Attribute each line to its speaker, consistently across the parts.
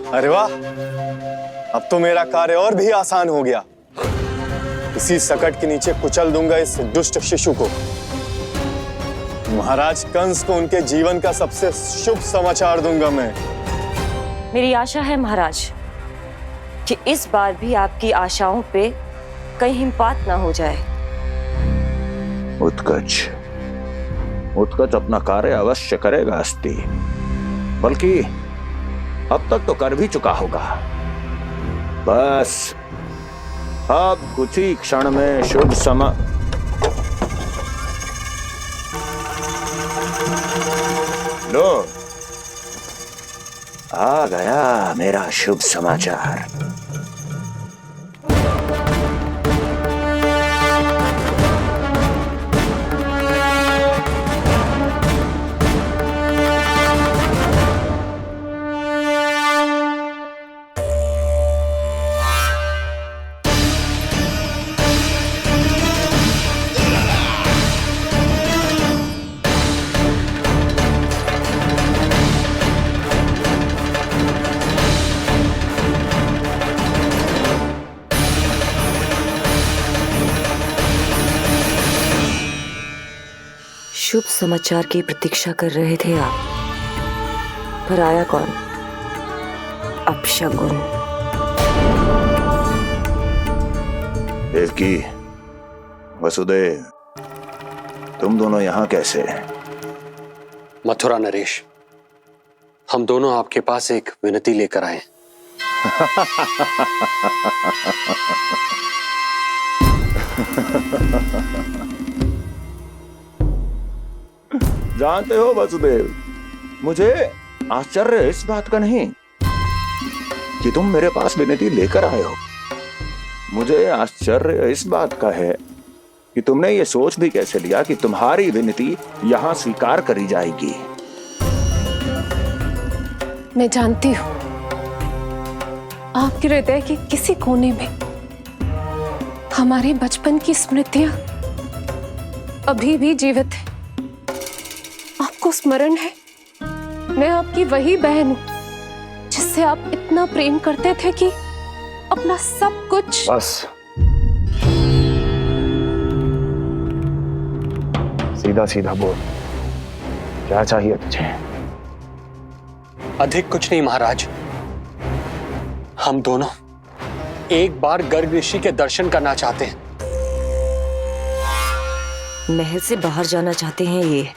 Speaker 1: अरे वाह, अब तो मेरा कार्य और भी आसान हो गया। इसी सकट के नीचे कुचल दूंगा इस दुष्ट शिशु को। महाराज कंस को उनके जीवन का सबसे शुभ समाचार दूंगा मैं।
Speaker 2: मेरी आशा है महाराज कि इस बार भी आपकी आशाओं पे कहीं हिमपात ना हो जाए।
Speaker 3: उत्कच अपना कार्य अवश्य करेगा अस्ति, बल्कि अब तक तो कर भी चुका होगा। बस अब कुछ ही क्षण में शुभ समय। लो, आ गया मेरा शुभ समाचार।
Speaker 2: शुभ समाचार की प्रतीक्षा कर रहे थे आप, पर आया कौन? अपशगुन।
Speaker 3: देवकी, वसुदेव, तुम दोनों यहाँ कैसे?
Speaker 4: मथुरा नरेश, हम दोनों आपके पास एक विनती लेकर आए।
Speaker 3: जानते हो वसुदेव, मुझे आश्चर्य इस बात का नहीं कि तुम मेरे पास विनती लेकर आए हो। मुझे आश्चर्य इस बात का है कि तुमने ये सोच भी कैसे लिया कि तुम्हारी विनती यहां स्वीकार करी जाएगी।
Speaker 5: मैं जानती हूं आपके हृदय के किसी कोने में हमारे बचपन की स्मृतियां अभी भी जीवित है। आपको स्मरण है, मैं आपकी वही बहन हूं जिससे आप इतना प्रेम करते थे कि अपना सब कुछ।
Speaker 1: बस सीधा सीधा बोल, क्या चाहिए तुझे?
Speaker 4: अधिक कुछ नहीं महाराज, हम दोनों एक बार गर्ग ऋषि के दर्शन करना चाहते हैं।
Speaker 2: महल से बाहर जाना चाहते हैं ये।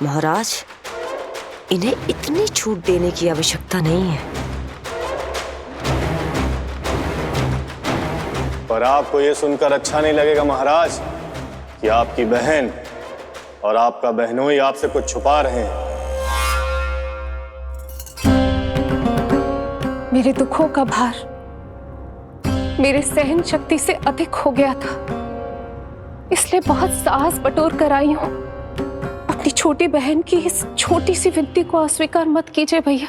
Speaker 2: महाराज, इन्हें इतनी छूट देने की आवश्यकता नहीं है।
Speaker 1: पर आपको यह सुनकर अच्छा नहीं लगेगा महाराज कि आपकी बहन और आपका बहनोई आपसे कुछ छुपा रहे हैं।
Speaker 5: मेरे दुखों का भार मेरे सहन शक्ति से अधिक हो गया था, इसलिए बहुत साहस बटोर कर आई हूं। अपनी छोटी बहन की इस छोटी सी विनती को अस्वीकार मत कीजिए भैया।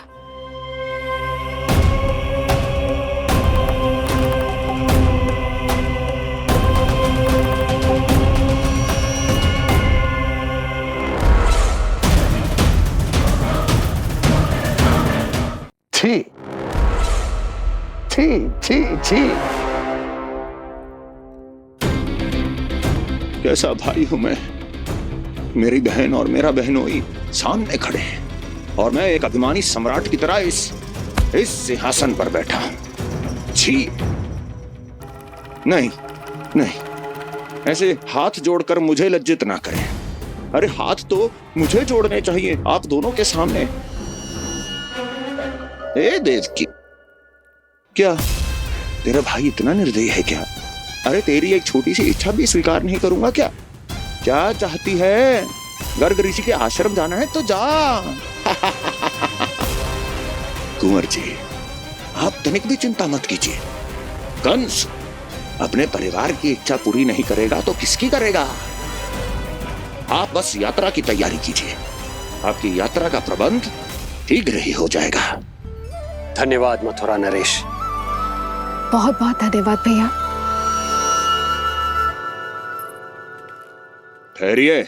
Speaker 3: छी छी छी छी, कैसा भाई हूं मैं। मेरी बहन और मेरा बहनोई सामने खड़े हैं और मैं एक अभिमानी सम्राट की तरह इस सिंहासन पर बैठा हूं। छी, नहीं नहीं, ऐसे हाथ जोड़कर मुझे लज्जित ना करें। अरे हाथ तो मुझे जोड़ने चाहिए आप दोनों के सामने। ए देवकी, क्या तेरा भाई इतना निर्दयी है क्या? अरे तेरी एक छोटी सी इच्छा भी स्वीकार नहीं करूंगा क्या? क्या चाहती है? गर्ग ऋषि के आश्रम जाना है तो जा। कुंवर जी, आप तनिक भी चिंता मत कीजिए। कंस अपने परिवार की इच्छा पूरी नहीं करेगा तो किसकी करेगा? आप बस यात्रा की तैयारी कीजिए, आपकी यात्रा का प्रबंध शीघ्र ही हो जाएगा।
Speaker 4: धन्यवाद मथुरा नरेश।
Speaker 5: बहुत बहुत धन्यवाद भैया।
Speaker 3: ठहरिए।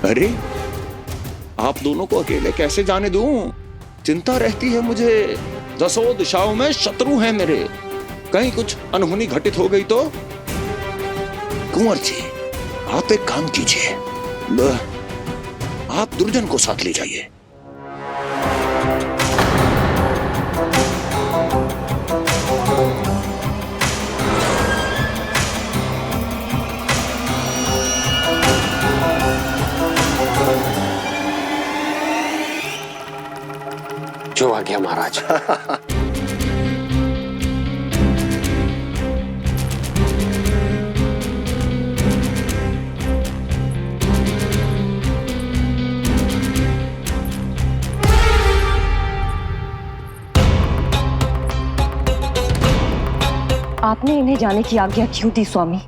Speaker 3: अरे आप दोनों को अकेले कैसे जाने दूं? चिंता रहती है मुझे। 10 दिशाओं में शत्रु हैं मेरे। कहीं कुछ अनहोनी घटित हो गई तो? कुंवर जी, आप एक काम कीजिए, आप दुर्जन को साथ ले जाइए।
Speaker 4: जो आ गया महाराज।
Speaker 2: आपने इन्हें जाने की आज्ञा क्यों दी स्वामी?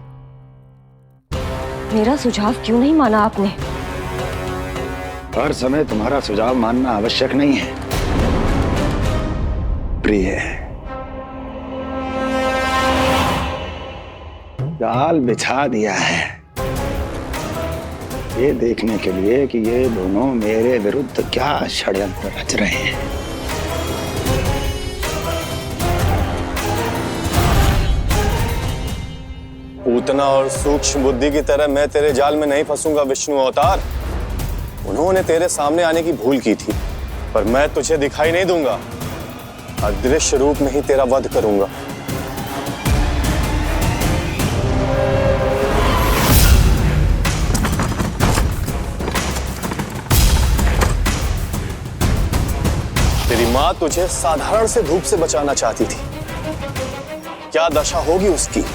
Speaker 2: मेरा सुझाव क्यों नहीं माना आपने?
Speaker 3: हर समय तुम्हारा सुझाव मानना आवश्यक नहीं है प्रिय। जाल बिछा दिया है ये देखने के लिए कि ये दोनों मेरे विरुद्ध क्या षड्यंत्र रच रहे हैं।
Speaker 1: पूतना और सूक्ष्म बुद्धि की तरह मैं तेरे जाल में नहीं फंसूंगा विष्णु अवतार। उन्होंने तेरे सामने आने की भूल की थी, पर मैं तुझे दिखाई नहीं दूंगा। अदृश्य रूप में ही तेरा वध करूंगा। तेरी मां तुझे साधारण से धूप से बचाना चाहती थी। क्या दशा होगी उसकी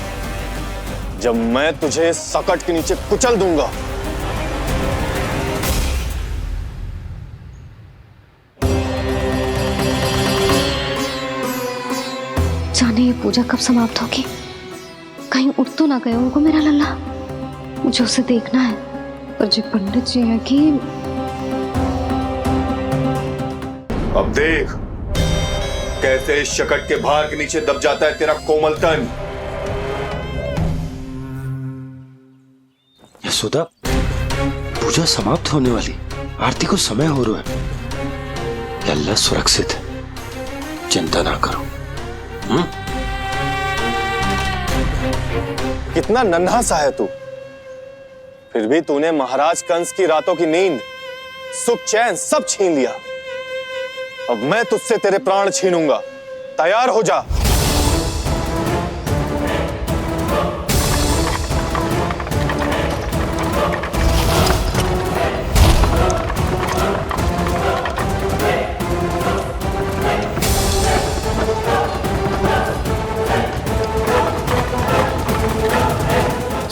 Speaker 1: जब मैं तुझे सकट के नीचे कुचल दूंगा।
Speaker 6: जाने ये पूजा कब समाप्त होगी? कहीं उठ तो ना गए उनको मेरा लल्ला। मुझे उसे देखना है। पर जी पंडित जी है कि
Speaker 1: अब देख कैसे इस शकट के भार के नीचे दब जाता है तेरा कोमल तन।
Speaker 7: यशोदा, पूजा समाप्त होने वाली, आरती को समय हो रहा है। लल्ला सुरक्षित है, चिंता ना करो।
Speaker 1: कितना नन्हा सा है तू, फिर भी तूने महाराज कंस की रातों की नींद, सुख चैन सब छीन लिया। अब मैं तुझसे तेरे प्राण छीनूंगा। तैयार हो जा।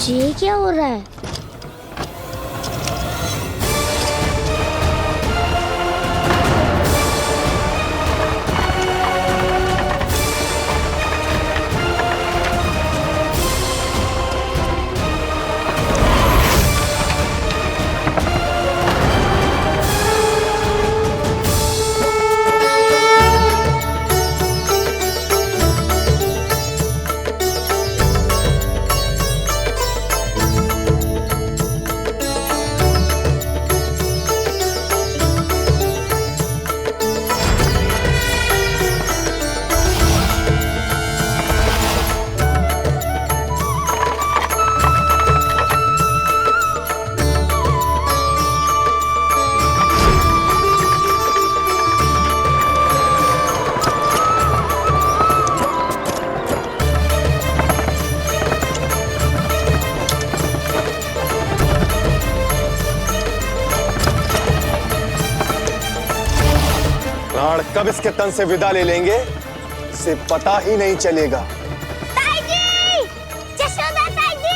Speaker 8: ये क्या हो रहा है? प्राण कब इसके तन से विदा ले लेंगे इसे पता ही नहीं चलेगा। ताई जी! यशोदा ताई जी!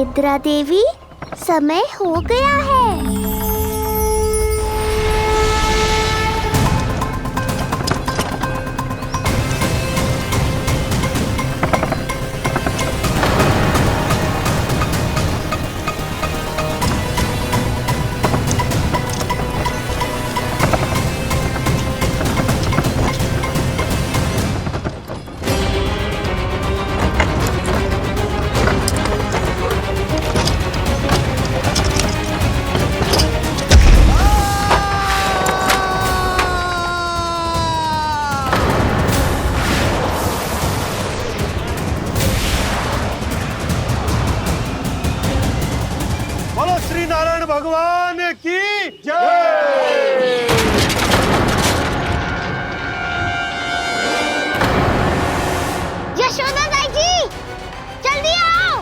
Speaker 9: निद्रा देवी, समय हो गया है।
Speaker 8: बोलो श्री नारायण भगवान की जय।
Speaker 9: यशोदा दाई जी, जल्दी आओ।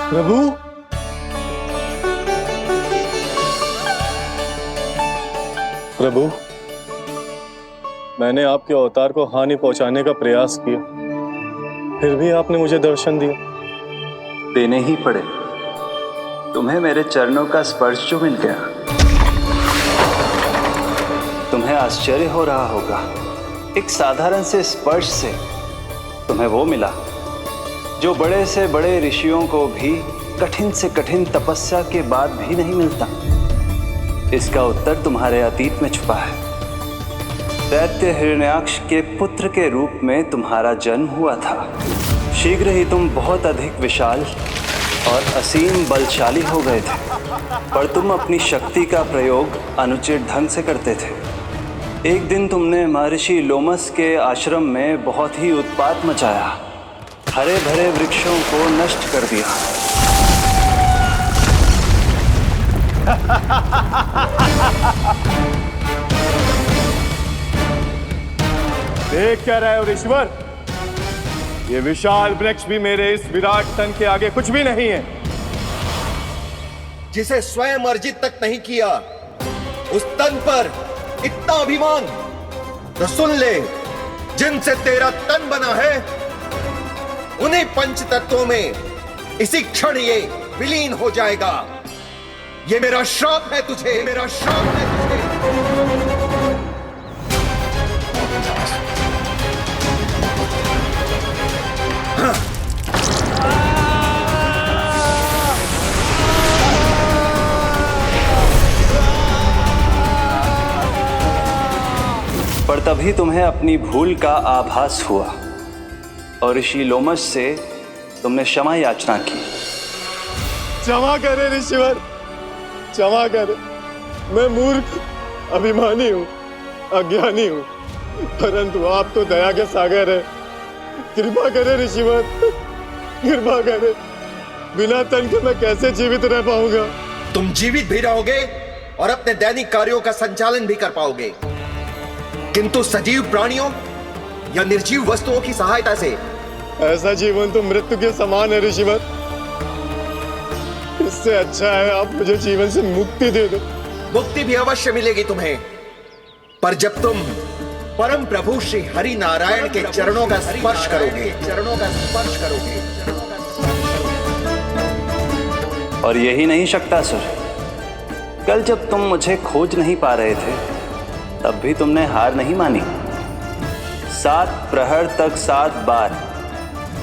Speaker 1: प्रभु, प्रभु, मैंने आपके अवतार को हानि पहुंचाने का प्रयास किया, फिर भी आपने मुझे दर्शन दिया।
Speaker 10: देने ही पड़े। तुम्हें मेरे चरणों का स्पर्श जो मिल गया, तुम्हें आश्चर्य हो रहा होगा। एक साधारण से स्पर्श से तुम्हें वो मिला जो बड़े से बड़े ऋषियों को भी कठिन से कठिन तपस्या के बाद भी नहीं मिलता। इसका उत्तर तुम्हारे अतीत में छुपा है। दैत्य हिरण्याक्ष के पुत्र के रूप में तुम्हारा जन्म हुआ था। शीघ्र ही तुम बहुत अधिक विशाल और असीम बलशाली हो गए थे, पर तुम अपनी शक्ति का प्रयोग अनुचित ढंग से करते थे। एक दिन तुमने महर्षि लोमस के आश्रम में बहुत ही उत्पात मचाया, हरे भरे वृक्षों को नष्ट कर दिया।
Speaker 1: देख क्या रहे हो ऋषिवर? ये विशाल वृक्ष भी मेरे इस विराट तन के आगे कुछ भी नहीं है।
Speaker 8: जिसे स्वयं अर्जित तक नहीं किया, उस तन पर इतना अभिमान, तो सुन ले, जिनसे तेरा तन बना है उन्हीं पंच तत्वों में इसी क्षण ये विलीन हो जाएगा। ये मेरा श्राप है तुझे, मेरा श्राप है तुझे।
Speaker 10: पर तभी तुम्हें अपनी भूल का आभास हुआ और ऋषि लोमस से तुमने क्षमा याचना की।
Speaker 1: क्षमा करे ऋषिवर, क्षमा करे। मैं मूर्ख, अभिमानी हूँ, अज्ञानी हूँ, परंतु आप तो दया के सागर है। कृपा करे ऋषिवर, कृपा करे। बिना तन के मैं कैसे जीवित रह पाऊंगा?
Speaker 8: तुम जीवित भी रहोगे और अपने दैनिक कार्यों का संचालन भी कर पाओगे, किंतु सजीव प्राणियों या निर्जीव वस्तुओं की सहायता से
Speaker 1: ऐसा जीवन तो मृत्यु के समान है ऋषिवर। इससे अच्छा है आप मुझे जीवन से मुक्ति दे दो।
Speaker 8: मुक्ति भी अवश्य मिलेगी तुम्हें, पर जब तुम परम प्रभु श्री हरि नारायण के चरणों का स्पर्श करोगे, चरणों का स्पर्श करोगे।
Speaker 10: और यही नहीं शक्तासुर, कल जब तुम मुझे खोज नहीं पा रहे थे तब भी तुमने हार नहीं मानी। 7 प्रहर तक 7 बार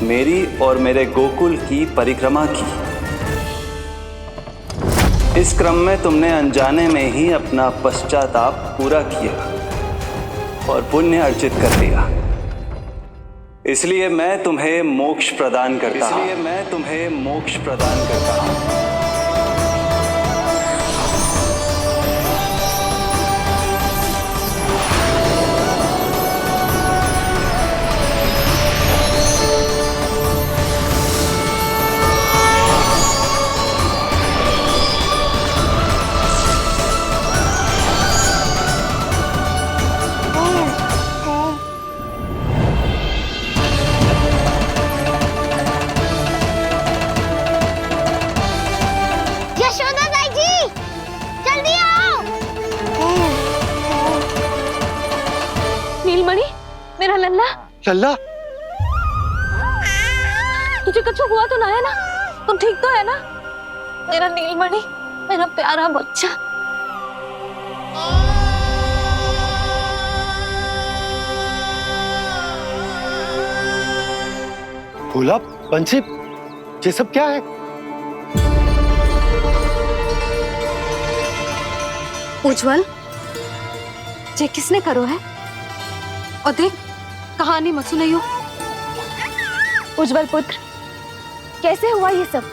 Speaker 10: मेरी और मेरे गोकुल की परिक्रमा की। इस क्रम में तुमने अनजाने में ही अपना पश्चाताप पूरा किया और पुण्य अर्जित कर लिया। इसलिए मैं तुम्हें मोक्ष प्रदान करता हूं।
Speaker 9: यशोदा ताई जी, जल्दी आओ।
Speaker 5: नीलमणि, मेरा लल्ला,
Speaker 4: लल्ला,
Speaker 5: तुझे कुछ हुआ तो ना है ना? तुम ठीक तो है ना? मेरा नीलमणि, मेरा प्यारा बच्चा।
Speaker 4: भोला, बंसी, ये सब क्या है?
Speaker 5: उज्जवल, ये किसने करो है? और देख, कहानी मत सुनाइयो।
Speaker 9: उज्जवल पुत्र, कैसे हुआ ये सब?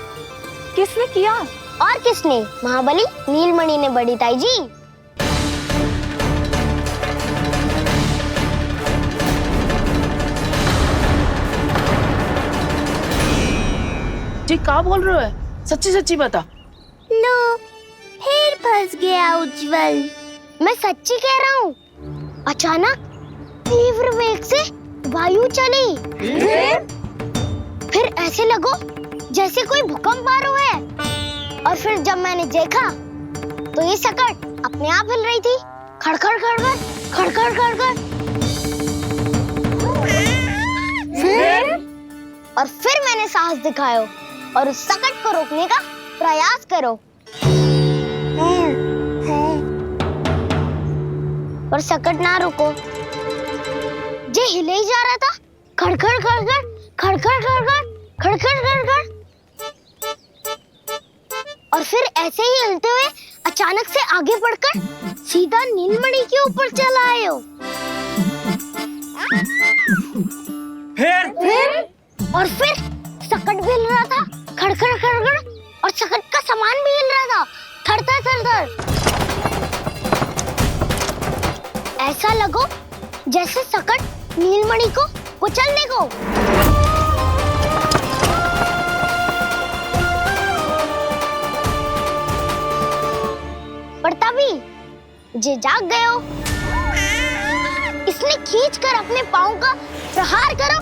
Speaker 9: किसने किया? और किसने? महाबली नीलमणि ने बड़ी ताई जी।
Speaker 11: जी क्या बोल रहे हो? सच्ची सच्ची बता।
Speaker 9: लो, फिर फंस गया उज्जवल। मैं सच्ची कह रहा हूँ। अचानक तीव्र वेग से वायु चली। फिर ऐसे लगो जैसे कोई भूकंप आ रहा है। और फिर जब मैंने देखा तो ये सकट अपने आप हिल रही थी, खड़खड़ खड़खड़ खड़खड़ खड़खड़। फिर मैंने साहस दिखाया और उस सकट को रोकने का प्रयास करो। पर सकट ना रुको, जे हिले ही जा रहा था, खड़खड़ खड़खड़ खड़खड़ खड़खड़ खड़खड़ खड़खड़। और फिर ऐसे ही हिलते हुए अचानक से आगे बढ़कर सीधा नीलमणि के ऊपर चला आए हो। फिर सकट भी हिल रहा था, खड़खड़ खड़खड़, और सकट का सामान भी हिल रहा था, थरथर थरथर। ऐसा लगो जैसे सकट नीलमणि को कुचलने को। पर तभी जे जाग गए हो। इसने खींचकर अपने पांव का प्रहार करो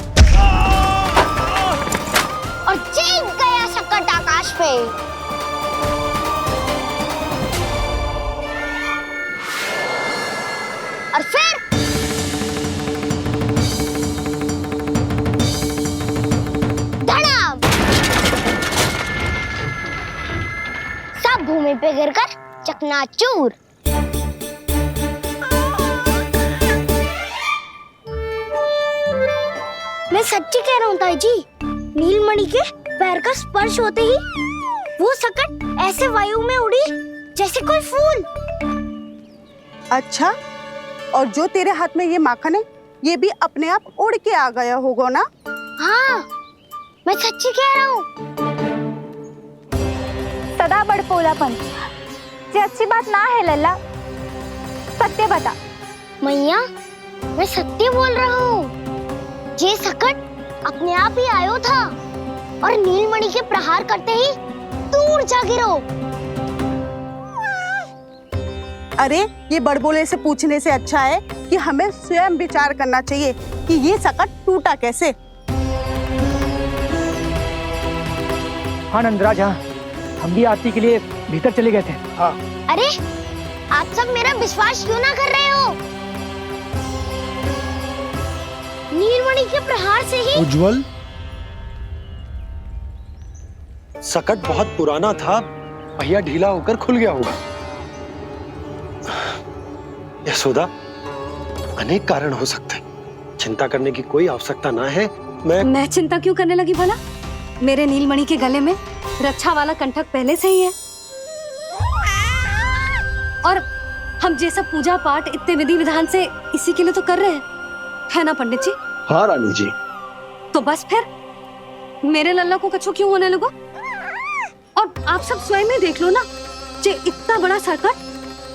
Speaker 9: और चीख गया सकट आकाश पे। और फिर धड़ाम, सब भूमि पे गिरकर चकनाचूर। मैं सच्ची कह रहा हूँ ताई जी, नीलमणि के पैर का स्पर्श होते ही वो सकट ऐसे वायु में उड़ी जैसे कोई फूल।
Speaker 12: अच्छा, और जो तेरे हाथ में ये माखन है, ये भी अपने आप उड़ के आ गया होगा ना?
Speaker 9: हाँ, मैं सच्ची कह रहा हूँ।
Speaker 13: सदा बड़पोलापन, ये अच्छी बात ना है लल्ला, सत्य बता।
Speaker 9: मैया, मैं सत्य बोल रहा हूँ। ये सकट अपने आप ही आयो था और नीलमणि के प्रहार करते ही दूर जा गिरो।
Speaker 12: अरे, ये बड़बोले से पूछने से अच्छा है कि हमें स्वयं विचार करना चाहिए कि ये सकट टूटा कैसे।
Speaker 14: हाँ नंदराज, हाँ, हम भी आरती के लिए भीतर चले गए थे। हाँ।
Speaker 9: अरे, आप सब मेरा विश्वास क्यों ना कर रहे हो? नीलमणि के प्रहार से ही
Speaker 4: उज्जवल, सकट बहुत पुराना था, पहिया ढीला होकर खुल गया होगा।
Speaker 7: यशोदा, अनेक कारण हो सकते हैं, चिंता करने की कोई आवश्यकता ना है।
Speaker 6: मैं चिंता क्यों करने लगी भला? मेरे नीलमणि के गले में रक्षा वाला कंठक पहले से ही है, और हम ये सब पूजा पाठ इतने विधि विधान से इसी के लिए तो कर रहे हैं, है ना पंडित जी?
Speaker 7: हाँ रानी जी।
Speaker 6: तो बस फिर मेरे लल्ला को कछु क्यों होने लगा? और आप सब स्वयं ही देख लो ना, जे इतना बड़ा संकट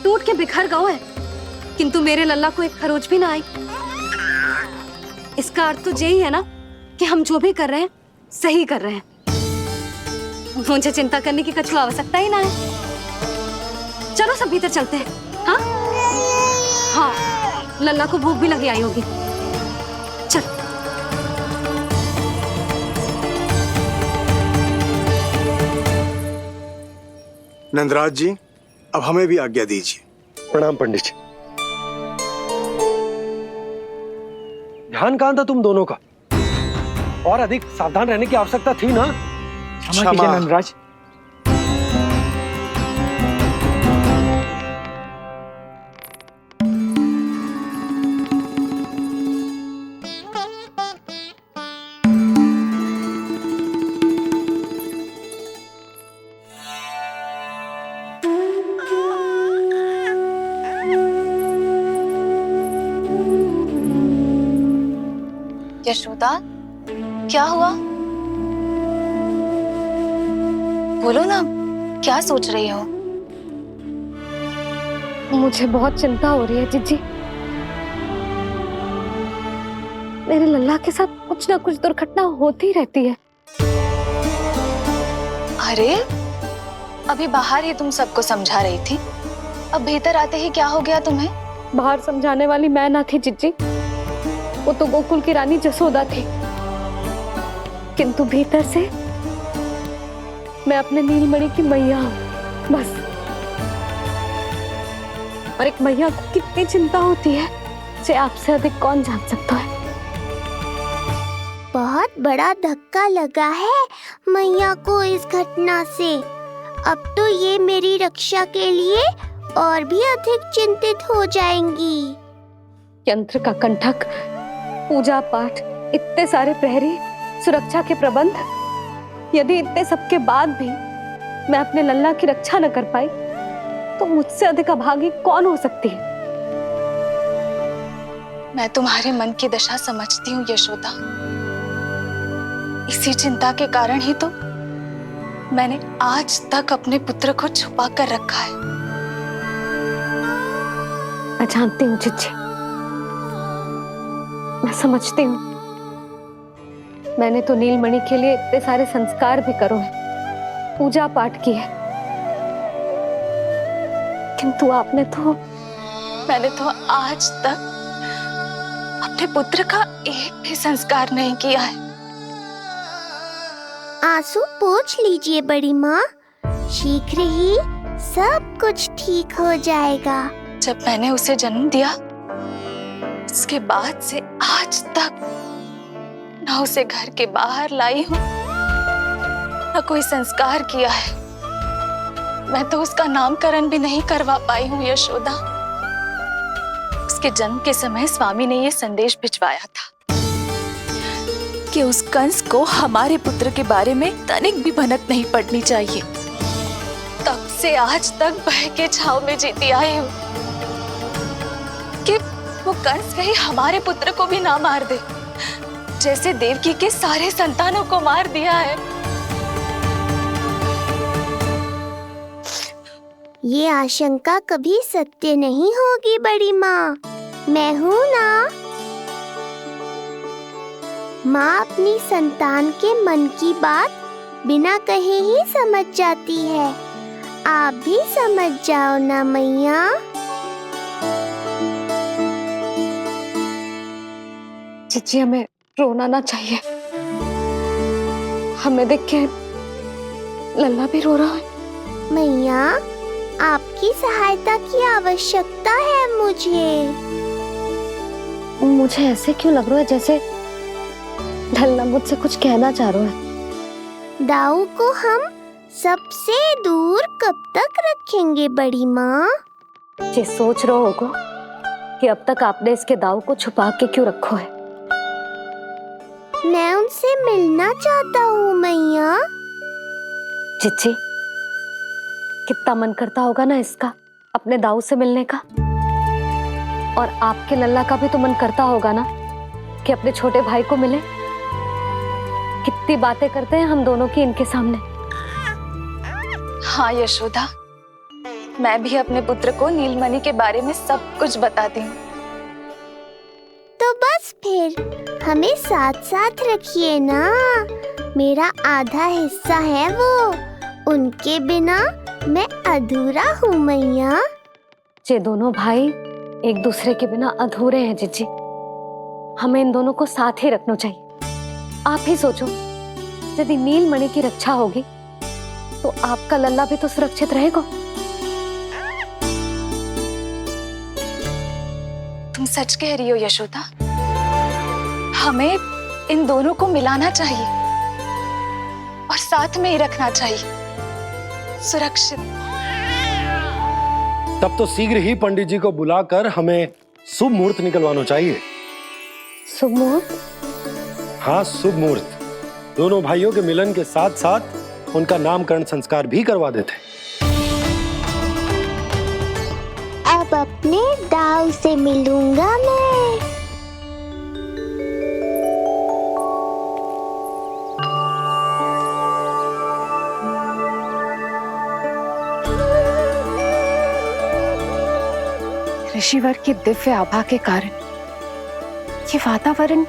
Speaker 6: टूट के बिखर गया है, किंतु मेरे लल्ला को एक खरोच भी ना आई। इसका अर्थ तो यही है ना कि हम जो भी कर रहे हैं सही कर रहे हैं। मुझे चिंता करने की कछु आवश्यकता ही ना है। चलो सब भीतर चलते हैं। हाँ हाँ, लल्ला को भूख भी लगी आई होगी। चल।
Speaker 15: नंदराज जी, अब हमें भी आज्ञा दीजिए।
Speaker 7: प्रणाम पंडित जी। ध्यान कहाँ था तुम दोनों का? और अधिक सावधान रहने की आवश्यकता थी ना?
Speaker 14: क्षमा कीजिए नंदराज।
Speaker 13: यशोदा, क्या हुआ? बोलो ना, क्या सोच रही हो?
Speaker 6: मुझे बहुत चिंता हो रही है जीजी। मेरे लल्ला के साथ कुछ ना कुछ दुर्घटना होती रहती है।
Speaker 13: अरे, अभी बाहर ही तुम सबको समझा रही थी, अब भीतर आते ही क्या हो गया तुम्हें?
Speaker 6: बाहर समझाने वाली मैं ना थी जीजी, वो तो गोकुल की रानी जसोदा थी, किंतु भीतर से मैं अपने नीलमणि की मैया हूँ, बस। और एक मैया को कितनी चिंता होती है, इसे आपसे अधिक कौन जान सकता है।
Speaker 9: बहुत बड़ा धक्का लगा है मैया को इस घटना से। अब तो ये मेरी रक्षा के लिए और भी अधिक चिंतित हो जाएंगी।
Speaker 6: यंत्र का कंठक, पूजा पाठ, इतने सारे प्रहरी, सुरक्षा के प्रबंध, यदि इतने सबके बाद भी मैं अपने लल्ला की रक्षा न कर पाई तो मुझसे अधिक अभागी कौन हो सकती है?
Speaker 13: मैं तुम्हारे मन की दशा समझती हूँ यशोदा। इसी चिंता के कारण ही तो मैंने आज तक अपने पुत्र को छुपा कर रखा है।
Speaker 6: मैं जानती हूँ चिच्ची, मैं समझती हूँ। मैंने तो नीलमणि के लिए इतने सारे संस्कार भी करो है, पूजा पाठ की है, किंतु मैंने तो आज तक अपने पुत्र का एक भी संस्कार नहीं किया है।
Speaker 9: आंसू पोंछ लीजिए बड़ी माँ, शीघ्र ही सब कुछ ठीक हो जाएगा।
Speaker 13: जब मैंने उसे जन्म दिया, उसके बाद से आज तक ना उसे घर के बाहर लाई हूँ, ना कोई संस्कार किया है। मैं तो उसका नामकरण भी नहीं करवा पाई हूँ यशोदा। उसके जन्म के समय स्वामी ने ये संदेश भिजवाया था कि उस कंस को हमारे पुत्र के बारे में तनिक भी भनक नहीं पड़नी चाहिए। तब से आज तक भय के छाव में जीती आई हूँ कि वो कंस कहीं हमारे पुत्र को भी ना मार दे, जैसे देवकी के सारे संतानों को मार दिया है।
Speaker 9: ये आशंका कभी सत्य नहीं होगी बड़ी माँ, मैं हूँ ना। माँ अपनी संतान के मन की बात बिना कहे ही समझ जाती है। आप भी समझ जाओ ना मैया।
Speaker 6: जीजी, हमें रोना ना चाहिए। हमें देख के लल्ला भी रो रहा है।
Speaker 9: मैया, आपकी सहायता की आवश्यकता है
Speaker 6: मुझे ऐसे क्यों लग रहा है जैसे लल्ला मुझसे कुछ कहना चाह रहा है।
Speaker 9: दाऊ को हम सबसे दूर कब तक रखेंगे बड़ी माँ?
Speaker 6: जे सोच रहा होगा
Speaker 2: कि अब तक आपने इसके दाव को छुपा के क्यों रखो है?
Speaker 9: मैं उनसे मिलना चाहता हूँ मैया।
Speaker 2: चिच्ची, कितना मन करता होगा ना इसका अपने दाऊ से मिलने का। और आपके लल्ला का भी तो मन करता होगा ना कि अपने छोटे भाई को मिले। कितनी बातें करते हैं हम दोनों की इनके सामने।
Speaker 13: हाँ यशोदा, मैं भी अपने पुत्र को नीलमणि के बारे में सब कुछ बताती हूँ।
Speaker 9: तो बस फिर हमें साथ साथ रखिए ना। मेरा आधा हिस्सा है वो, उनके बिना मैं अधूरा हूँ मैया।
Speaker 2: ये दोनों भाई एक दूसरे के बिना अधूरे हैं जिज्जी। हमें इन दोनों को साथ ही रखना चाहिए। आप ही सोचो, यदि नीलमणि की रक्षा होगी तो आपका लल्ला भी तो सुरक्षित रहेगा।
Speaker 13: तुम सच कह रही हो यशोदा, हमें इन दोनों को मिलाना चाहिए और साथ में ही रखना चाहिए, सुरक्षित।
Speaker 16: तब तो शीघ्र ही पंडित जी को बुलाकर हमें शुभ मुहूर्त निकलवाना चाहिए।
Speaker 2: शुभ मुहूर्त?
Speaker 16: हाँ, शुभ मुहूर्त। दोनों भाइयों के मिलन के साथ साथ उनका नामकरण संस्कार भी करवा देते।
Speaker 9: अब अपने दाऊ से मिलूंगा मैं।
Speaker 5: ऋषिवर की दिव्य आभा के कारण ये वातावरण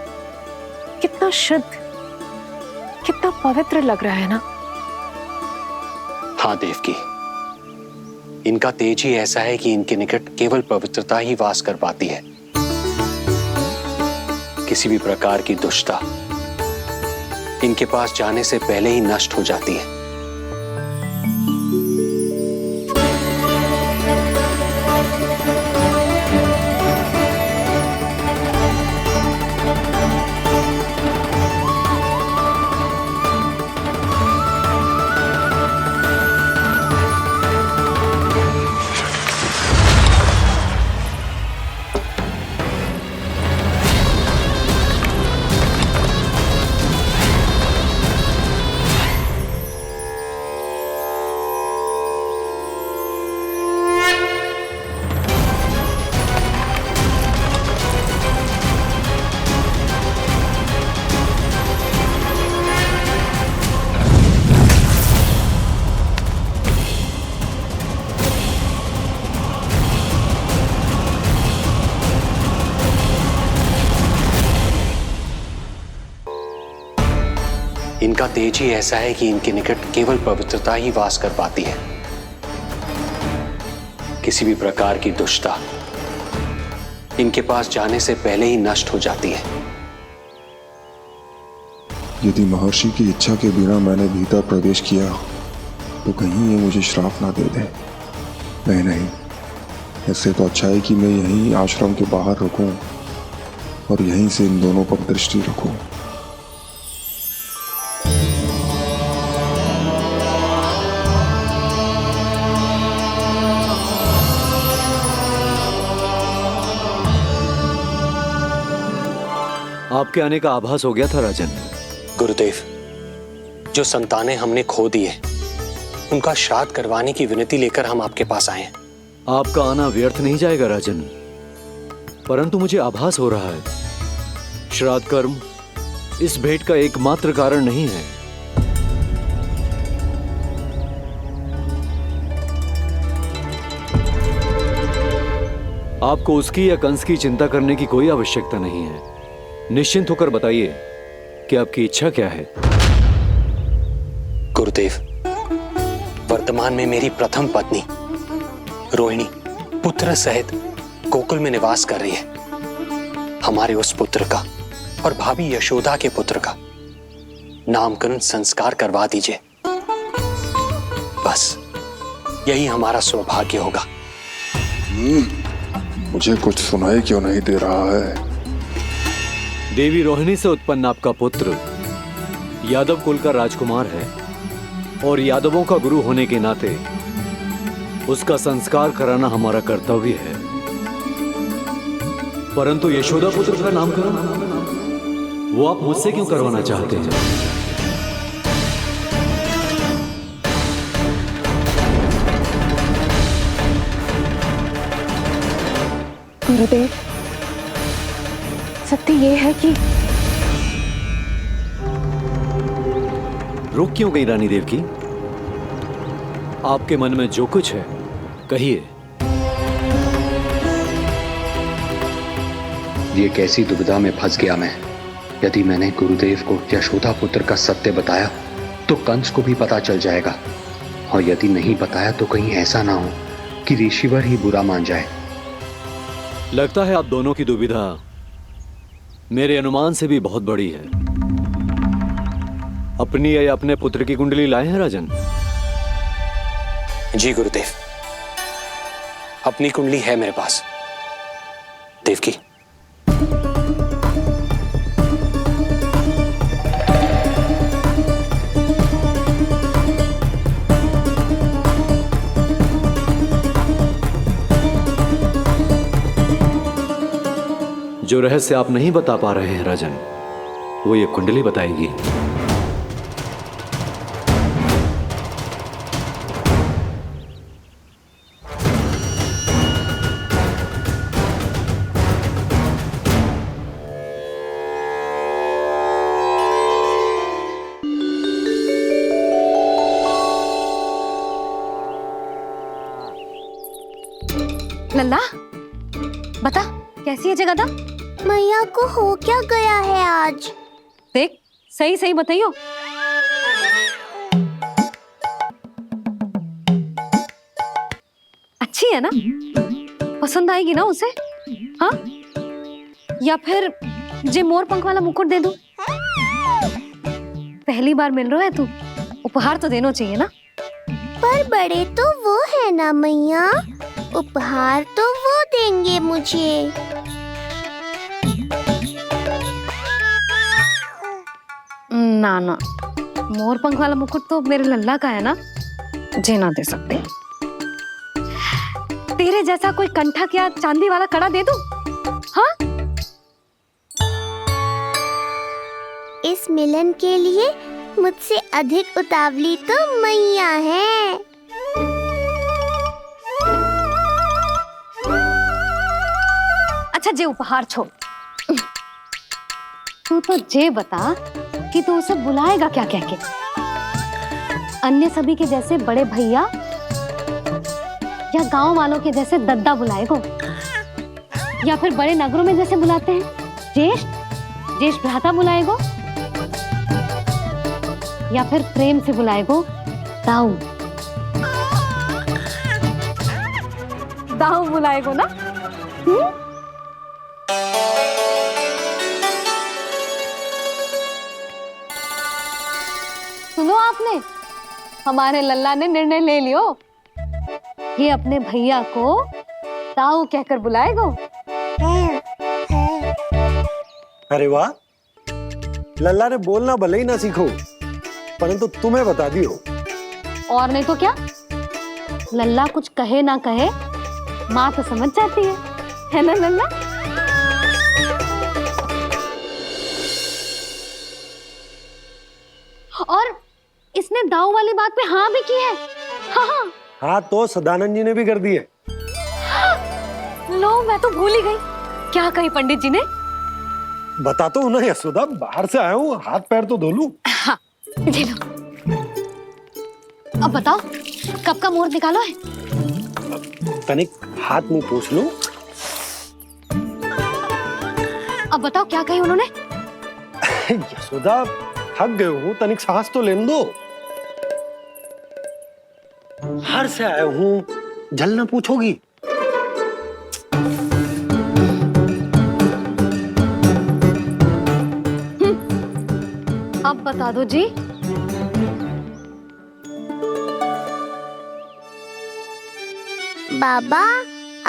Speaker 5: कितना शुद्ध, कितना पवित्र लग रहा है ना।
Speaker 4: हाँ देवकी, इनका तेज ही ऐसा है कि इनके निकट केवल पवित्रता ही वास कर पाती है। किसी भी प्रकार की दुष्टता इनके पास जाने से पहले ही नष्ट हो जाती है। इनका तेज ही ऐसा है कि इनके निकट केवल पवित्रता ही वास कर पाती है। किसी भी प्रकार की दुष्टता इनके पास जाने से पहले ही नष्ट हो जाती है।
Speaker 17: यदि महर्षि की इच्छा के बिना मैंने भीतर प्रवेश किया तो कहीं ये मुझे श्राप ना दे दे। नहीं, इससे तो अच्छा है कि मैं यहीं आश्रम के बाहर रुकूं और यहीं से इन दोनों पर दृष्टि रखूं।
Speaker 10: आपके आने का आभास हो गया था राजन।
Speaker 4: गुरुदेव, जो संतानें हमने खो दी है उनका श्राद्ध करवाने की विनती लेकर हम आपके पास आए हैं।
Speaker 10: आपका आना व्यर्थ नहीं जाएगा राजन, परंतु मुझे आभास हो रहा है श्राद्ध कर्म इस भेंट का एकमात्र कारण नहीं है। आपको उसकी या कंस की चिंता करने की कोई आवश्यकता नहीं है। निश्चिंत होकर बताइए कि आपकी इच्छा क्या है।
Speaker 4: गुरुदेव, वर्तमान में मेरी प्रथम पत्नी रोहिणी पुत्र सहित गोकुल में निवास कर रही है। हमारे उस पुत्र का और भाभी यशोदा के पुत्र का नामकरण संस्कार करवा दीजिए। बस यही हमारा सौभाग्य होगा।
Speaker 17: मुझे कुछ सुनाई क्यों नहीं दे रहा है?
Speaker 10: देवी रोहिणी से उत्पन्न आपका पुत्र यादव कुल का राजकुमार है और यादवों का गुरु होने के नाते उसका संस्कार कराना हमारा कर्तव्य है।
Speaker 18: परंतु यशोदा पुत्र का नामकरण वो आप मुझसे क्यों करवाना चाहते हैं?
Speaker 5: गुरुदेव, सत्य ये है कि
Speaker 18: रुक क्यों गई रानी देवकी? आपके मन में जो कुछ है कहिए।
Speaker 4: ये कैसी दुविधा में फंस गया मैं। यदि मैंने गुरुदेव को यशोदा पुत्र का सत्य बताया तो कंस को भी पता चल जाएगा, और यदि नहीं बताया तो कहीं ऐसा ना हो कि ऋषिवर ही बुरा मान जाए।
Speaker 18: लगता है आप दोनों की दुविधा मेरे अनुमान से भी बहुत बड़ी है। अपनी या अपने पुत्र की कुंडली लाए हैं राजन?
Speaker 4: जी गुरुदेव, अपनी कुंडली है मेरे पास। देवकी,
Speaker 18: जो रहस्य आप नहीं बता पा रहे हैं राजन, वो ये कुंडली बताएगी।
Speaker 6: लल्ला, बता कैसी है जगदा?
Speaker 9: मैया को हो क्या गया है आज?
Speaker 6: देख, सही सही बताइयो। अच्छी है ना? पसंद आएगी ना उसे? हाँ? या फिर जे मोर पंख वाला मुकुट दे दूं? पहली बार मिल रहा है तू, उपहार तो देना चाहिए ना?
Speaker 9: पर बड़े तो वो है ना मैया, उपहार तो वो देंगे मुझे।
Speaker 6: ना ना, मोर पंख वाला मुकुट तो मेरे लल्ला का है ना, जे ना दे सकते। तेरे जैसा कोई कंठक या चांदी वाला कड़ा दे दूं? हाँ?
Speaker 9: इस मिलन के लिए मुझसे अधिक उतावली तो मैया है।
Speaker 6: अच्छा, जे उपहार छोड़, तू तो जे बता कि तू उसे बुलाएगा क्या कह के? अन्य सभी के जैसे बड़े भैया या गांव वालों के जैसे दद्दा बुलाएगो, या फिर बड़े नगरों में जैसे बुलाते हैं ज्येष्ठ ज्येष्ठ भ्राता बुलाएगो, या फिर प्रेम से बुलाएगो दाऊ दाऊ बुलाएगो ना? सुनो आपने, हमारे लल्ला ने निर्णय ले लियो, ये अपने भैया को ताऊ कहकर बुलाएगो।
Speaker 16: अरे वाह, लल्ला ने बोलना भले ही ना सीखो, परंतु तुम्हें बता दियो।
Speaker 6: और नहीं तो क्या, लल्ला कुछ कहे ना कहे माँ तो समझ जाती है ना लल्ला? और इसने दाऊ वाली बात पे हाँ भी की है। हाँ
Speaker 16: हाँ, तो सदानंद जी ने भी कर दी है।
Speaker 6: लो, मैं तो भूल ही गई। क्या कही पंडित जी ने?
Speaker 16: बता तो ना यशोदा, बाहर से आया हूँ, हाथ पैर तो धो लूं।
Speaker 6: हाँ, ले लो। अब बताओ, कब का मुहूर्त निकालो है?
Speaker 16: तनिक हाथ मुंह पूछ लो।
Speaker 6: अब बताओ क्या कही उन्होंने?
Speaker 16: यशोदा, थक गए हूँ, तनिक सांस तो लेने दो। बाहर से आया हूँ, जलना पूछोगी?
Speaker 6: अब बता दो जी।
Speaker 9: बाबा,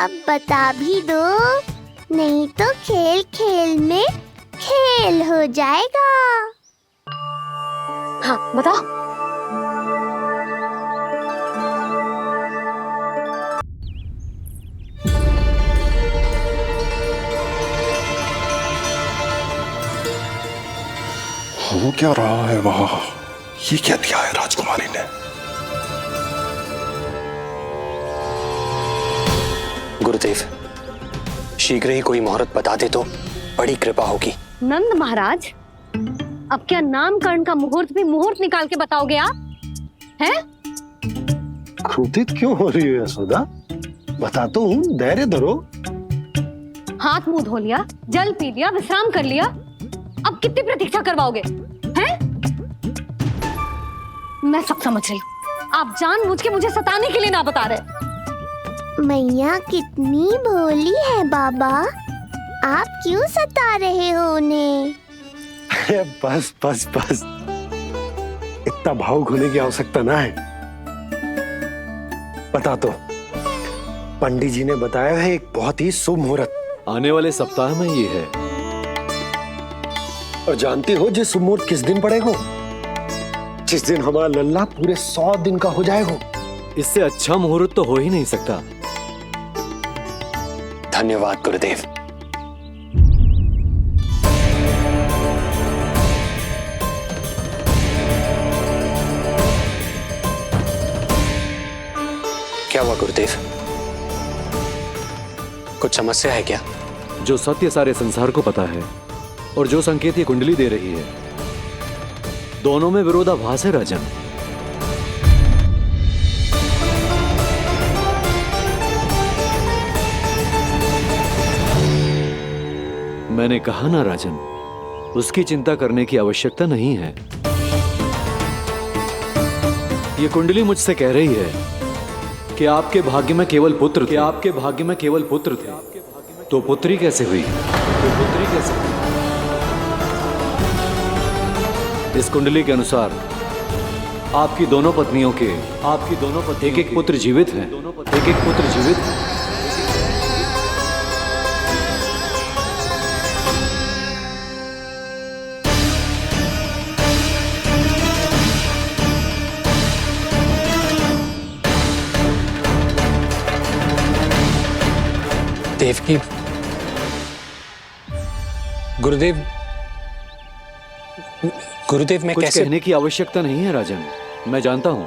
Speaker 9: अब बता भी दो, नहीं तो खेल खेल में खेल हो जाएगा।
Speaker 6: हाँ, बताओ।
Speaker 17: हो क्या रहा है वहां? ये क्या दिया है राजकुमारी ने?
Speaker 4: गुरुदेव, शीघ्र ही कोई मुहूर्त बता दे तो बड़ी कृपा होगी।
Speaker 2: नंद महाराज, अब क्या नामकरण का मुहूर्त भी मुहूर्त निकाल के बताओगे आप? हैं?
Speaker 16: क्रोधित क्यों हो रही हो यशोदा? बताता हूँ, धैर्य धरो।
Speaker 2: हाथ मुंह धो लिया, जल पी लिया, विश्राम कर लिया, अब कितनी प्रतीक्षा करवाओगे? हैं? मैं सब समझ रही हूँ, आप जानबूझ के मुझे सताने के लिए ना बता रहे।
Speaker 9: मैया कितनी भोली है बाबा, आप क्यों सता रहे हो उन्हें?
Speaker 16: बस बस बस, इतना भावुक होने की आवश्यकता ना है। बता तो, पंडित जी ने बताया है एक बहुत ही शुभ मुहूर्त
Speaker 18: आने वाले सप्ताह में ये है।
Speaker 16: और जानते हो ये शुभ मुहूर्त किस दिन पड़ेगा? जिस दिन हमारा लल्ला पूरे 100 दिन का हो जाएगा।
Speaker 18: इससे अच्छा मुहूर्त तो हो ही नहीं सकता।
Speaker 4: धन्यवाद गुरुदेव। क्या हुआ गुरुदेव? कुछ समस्या है क्या?
Speaker 18: जो सत्य सारे संसार को पता है और जो संकेत ये कुंडली दे रही है, दोनों में विरोधाभास है राजन। मैंने कहा ना राजन, उसकी चिंता करने की आवश्यकता नहीं है। ये कुंडली मुझसे कह रही है कि आपके भाग्य में केवल पुत्र थे। आपके भाग्य में केवल पुत्र थे, तो पुत्री कैसे हुई? इस कुंडली के अनुसार आपकी दोनों पत्नियों के एक-एक पुत्र जीवित हैं। एक-एक पुत्र जीवित हैं।
Speaker 4: देवकी, गुरुदेव मैं
Speaker 18: कुछ
Speaker 4: कैसे?
Speaker 18: कहने की आवश्यकता नहीं है राजन, मैं जानता हूं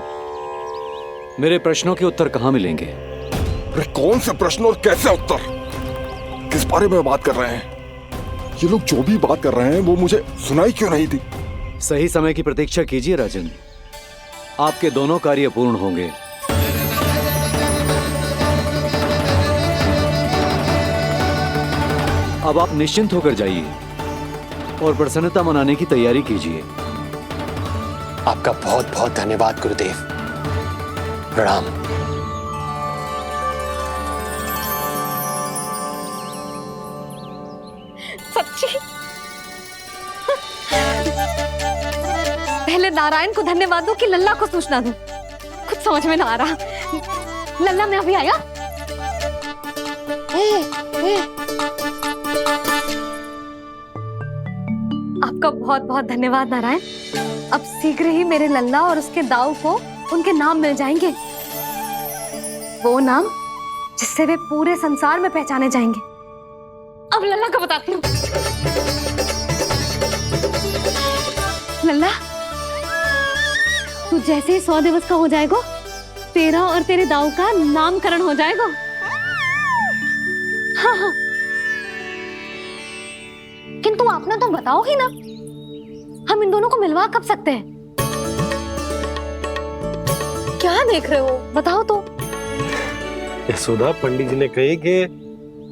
Speaker 18: मेरे प्रश्नों के उत्तर कहां मिलेंगे।
Speaker 17: अरे कौन से प्रश्न और कैसे उत्तर? किस बारे में बात कर रहे हैं? ये लोग जो भी बात कर रहे हैं वो मुझे सुनाई क्यों नहीं दी?
Speaker 18: सही समय की प्रतीक्षा कीजिए राजन, आपके दोनों कार्य पूर्ण होंगे। अब आप निश्चिंत होकर जाइए और प्रसन्नता मनाने की तैयारी कीजिए।
Speaker 4: आपका बहुत बहुत धन्यवाद गुरुदेव। प्रणाम।
Speaker 2: सच्ची? पहले नारायण को धन्यवाद दो कि लल्ला को सूचना दूं? कुछ समझ में ना आ रहा। लल्ला मैं अभी आया। आपका बहुत बहुत धन्यवाद नारायण। अब शीघ्र ही मेरे लल्ला और उसके दाऊ को उनके नाम मिल जाएंगे, वो नाम जिससे वे पूरे संसार में पहचाने जाएंगे। अब लल्ला को बताती हूँ। लल्ला, तू जैसे ही 100 दिवस का हो जाएगा, तेरा और तेरे दाऊ का नामकरण हो जाएगा। हाँ हाँ, किंतु आपने तो बताओगी ना, हम इन दोनों को मिलवा कब सकते हैं? क्या देख रहे हो, बताओ तो।
Speaker 16: यशोदा, पंडित जी ने कही कि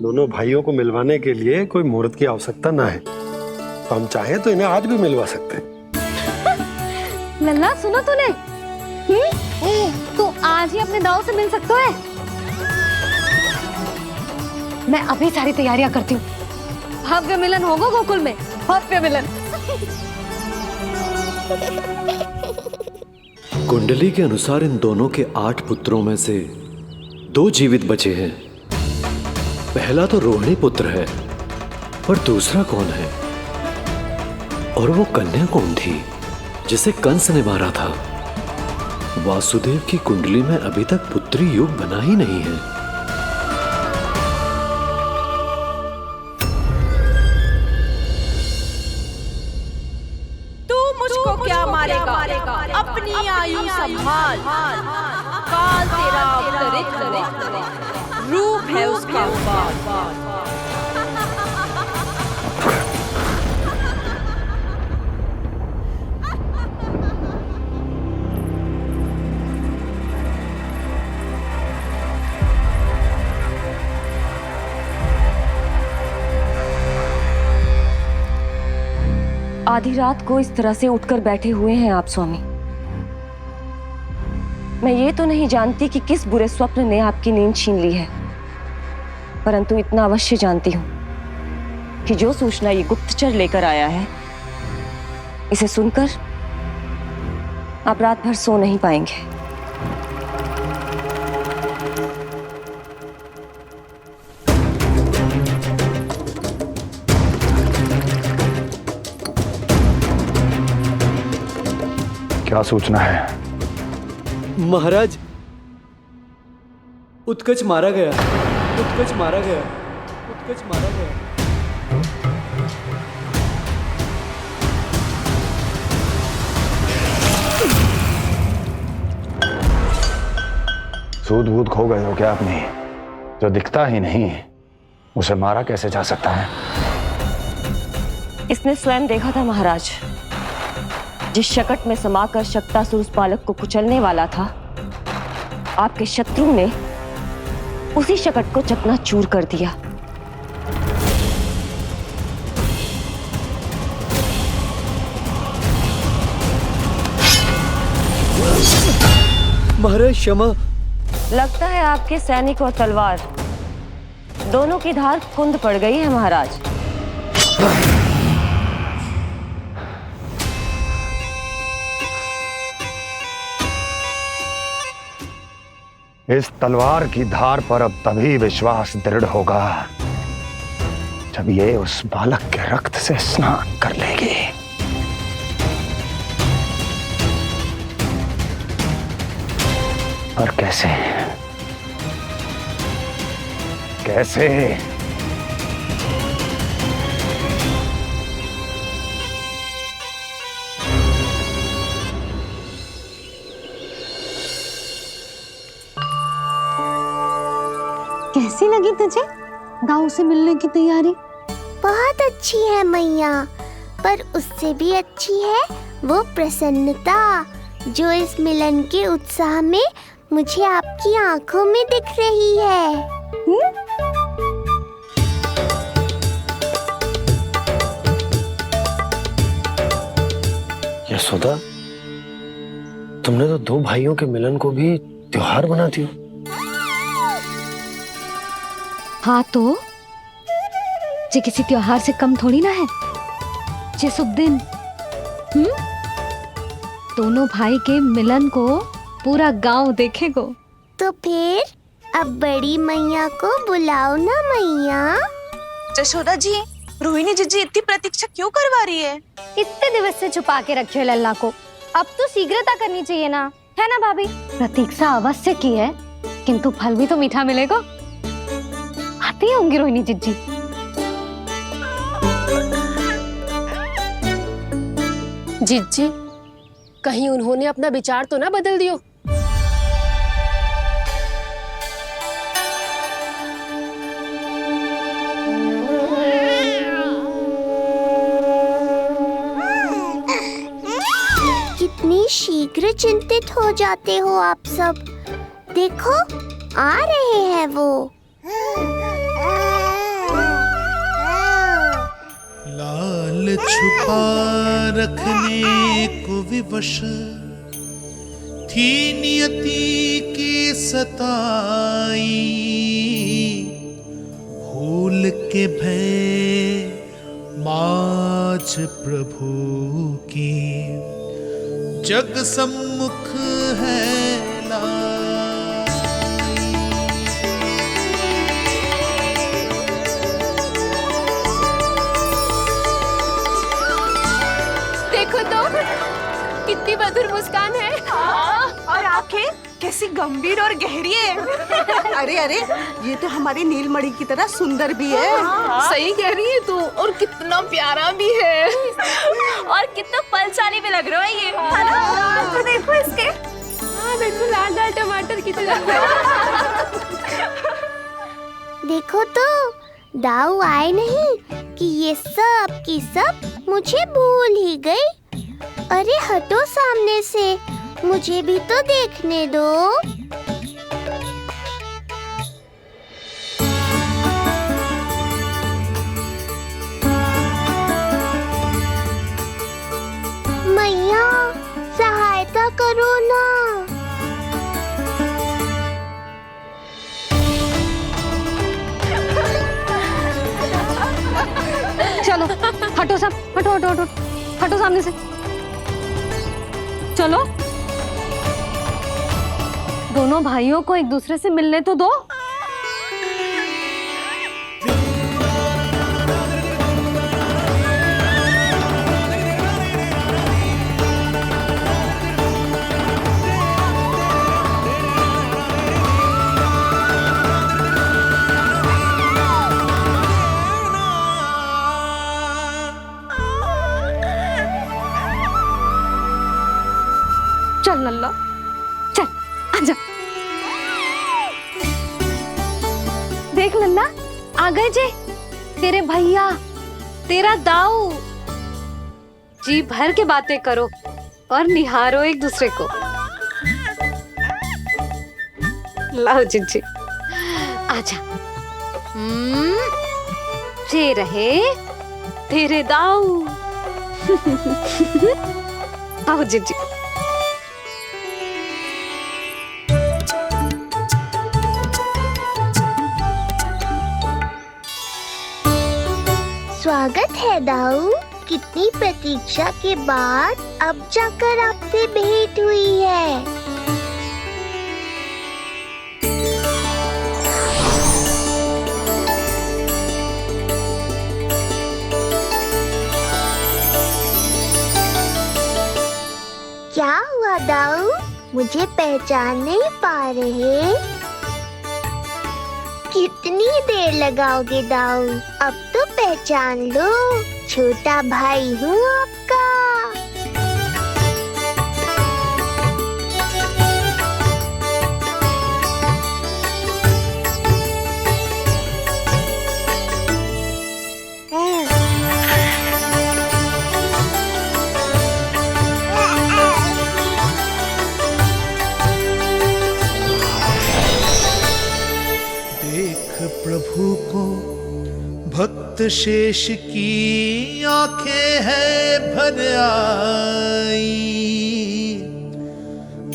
Speaker 16: दोनों भाइयों को मिलवाने के लिए कोई मुहूर्त की आवश्यकता ना है, तो हम चाहे तो इन्हें आज भी मिलवा सकते हैं।
Speaker 2: लल्ला सुनो तूने, तू आज ही अपने दाऊ से मिल सकता है। मैं अभी सारी तैयारियां करती हूँ। भव्य मिलन होगा गोकुल में, भव्य मिलन।
Speaker 18: कुंडली के अनुसार इन दोनों के 8 पुत्रों में से 2 जीवित बचे हैं। पहला तो रोहिणी पुत्र है, पर दूसरा कौन है? और वो कन्या कौन थी जिसे कंस ने मारा था? वासुदेव की कुंडली में अभी तक पुत्री योग बना ही नहीं है।
Speaker 12: तू
Speaker 11: मुझको क्या मारेगा? अपनी आयु संभाल, काल तेरा अवतरित रूप है उसका उपाल।
Speaker 2: आधी रात को इस तरह से उठकर बैठे हुए हैं आप स्वामी। मैं ये तो नहीं जानती कि किस बुरे स्वप्न ने आपकी नींद छीन ली है, परंतु इतना अवश्य जानती हूं कि जो सूचना ये गुप्तचर लेकर आया है, इसे सुनकर आप रात भर सो नहीं पाएंगे।
Speaker 3: क्या सूचना है?
Speaker 18: महाराज, उत्कच मारा गया, उत्कच मारा गया, उत्कच मारा गया।
Speaker 3: सूद बूद खो गए हो क्या अपनी? जो दिखता ही नहीं उसे मारा कैसे जा सकता है?
Speaker 2: इसने स्वयं देखा था महाराज। जिस शकट में समाकर शक्तासुर उस बालक को कुचलने वाला था, आपके शत्रु ने उसी शकट को चकनाचूर कर दिया।
Speaker 18: महाराज क्षमा।
Speaker 2: लगता है आपके सैनिक और तलवार दोनों की धार कुंद पड़ गई है महाराज।
Speaker 3: इस तलवार की धार पर अब तभी विश्वास दृढ़ होगा जब ये उस बालक के रक्त से स्नान कर लेगी। और कैसे? कैसे?
Speaker 9: कैसी लगी तुझे दाऊ से मिलने की तैयारी? बहुत अच्छी है मैया, पर उससे भी अच्छी है वो प्रसन्नता जो इस मिलन के उत्साह में मुझे आपकी आंखों में दिख रही है।
Speaker 16: यशोदा, तुमने तो दो भाइयों के मिलन को भी त्योहार बना दिया।
Speaker 6: हाँ तो ये किसी त्योहार से कम थोड़ी ना है। ये शुभ दिन दोनों भाई के मिलन को पूरा गांव देखेगो।
Speaker 9: तो फिर अब बड़ी मैया को बुलाओ ना मैया।
Speaker 13: यशोदा जी, रोहिणी जीजी इतनी प्रतीक्षा क्यों करवा रही है?
Speaker 6: इतने दिवस से छुपा के रखे लल्ला को, अब तो शीघ्रता करनी चाहिए ना, है ना भाभी? प्रतीक्षा अवश्य की है, किंतु फल भी तो मीठा मिलेगा। आती होंगी रोहिणी जीजी।
Speaker 5: जीजी, कहीं उन्होंने अपना विचार तो ना बदल दियो?
Speaker 9: कितनी शीघ्र चिंतित हो जाते हो आप सब। देखो आ रहे हैं वो।
Speaker 19: लाल छुपा रखने को विवश थी नियति की सताई, भूल के भय माज प्रभु की जग सम्मुख है
Speaker 5: देखो तो कितनी मधुर मुस्कान है।
Speaker 12: और आंखें कैसी गंभीर और गहरी है। अरे अरे, ये तो हमारी नीलमणि की तरह सुंदर भी है।
Speaker 5: सही कह रही है तू, और कितना प्यारा भी है।
Speaker 13: और
Speaker 11: और कितना बलशाली भी लग रहा है ये। है ना? तो देखो इसके। हाँ बिल्कुल लाल लाल टमाटर की तरह।
Speaker 9: देखो तो दाऊ आए नहीं कि ये सब की सब मुझे भूल ही गई। अरे हटो सामने से, मुझे भी तो देखने दो। मैया सहायता करो ना।
Speaker 2: चलो हटो सब, हटो हटो हटो, हटो सामने से। चलो दोनों भाइयों को एक दूसरे से मिलने तो दो। चल लल्ला, चल आजा। देख लल्ला, आ गए जे तेरे भैया, तेरा दाऊ। जी भर के बातें करो और निहारो एक दूसरे को। लाओ जिज्जी, आजा। जे रहे तेरे दाऊ। आओ जिज्जी।
Speaker 9: स्वागत है दाऊ। कितनी प्रतीक्षा के बाद अब जाकर आपसे भेंट हुई है। क्या हुआ दाऊ, मुझे पहचान नहीं पा रहे? कितनी देर लगाओगे दाऊ? अब तो पहचान लो, छोटा भाई हूँ आपका।
Speaker 19: प्रभु को भक्त शेष की आंखें हैं भर आई,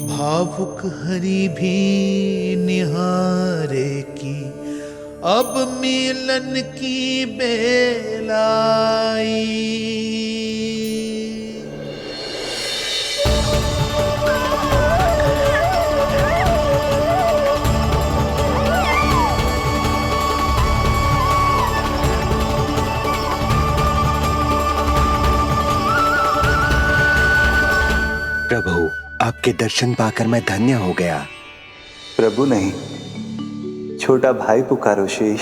Speaker 19: भावुक हरि भी निहारे की अब मिलन की बेल आई।
Speaker 20: प्रभु, आपके दर्शन पाकर मैं धन्य हो गया।
Speaker 10: प्रभु नहीं, छोटा भाई पुकारो शेष।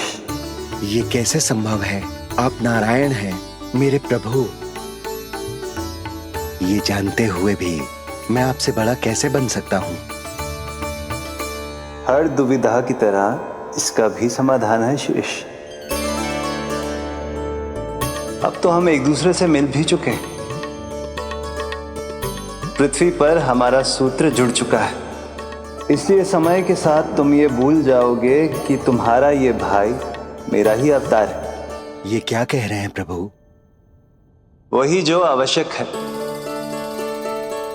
Speaker 20: ये कैसे संभव है? आप नारायण हैं, मेरे प्रभु। ये जानते हुए भी मैं आपसे बड़ा कैसे बन सकता हूँ?
Speaker 10: हर दुविधा की तरह इसका भी समाधान है शेष। अब तो हम एक दूसरे से मिल भी चुके हैं। पृथ्वी पर हमारा सूत्र जुड़ चुका है, इसलिए समय के साथ तुम ये भूल जाओगे कि तुम्हारा ये भाई मेरा ही अवतार है।
Speaker 20: ये क्या कह रहे हैं प्रभु?
Speaker 10: वही जो आवश्यक है,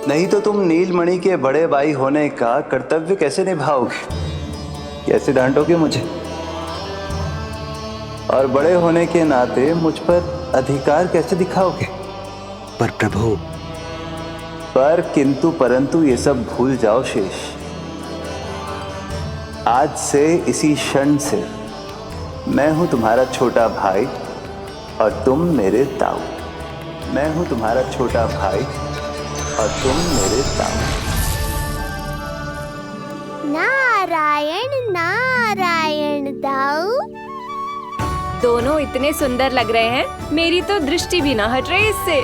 Speaker 10: नहीं तो तुम नीलमणि के बड़े भाई होने का कर्तव्य कैसे निभाओगे? कैसे डांटोगे मुझे? और बड़े होने के नाते मुझ पर अधिकार कैसे दिखाओगे?
Speaker 20: पर प्रभु,
Speaker 10: पर किंतु परंतु ये सब भूल जाओ शेष। आज से इसी क्षण से मैं हूं तुम्हारा छोटा भाई और तुम मेरे ताऊ। मैं हूं तुम्हारा छोटा भाई और तुम मेरे ताऊ।
Speaker 9: नारायण नारायण दाऊ।
Speaker 11: दोनों इतने सुंदर लग रहे हैं, मेरी तो दृष्टि भी ना हट रही इससे।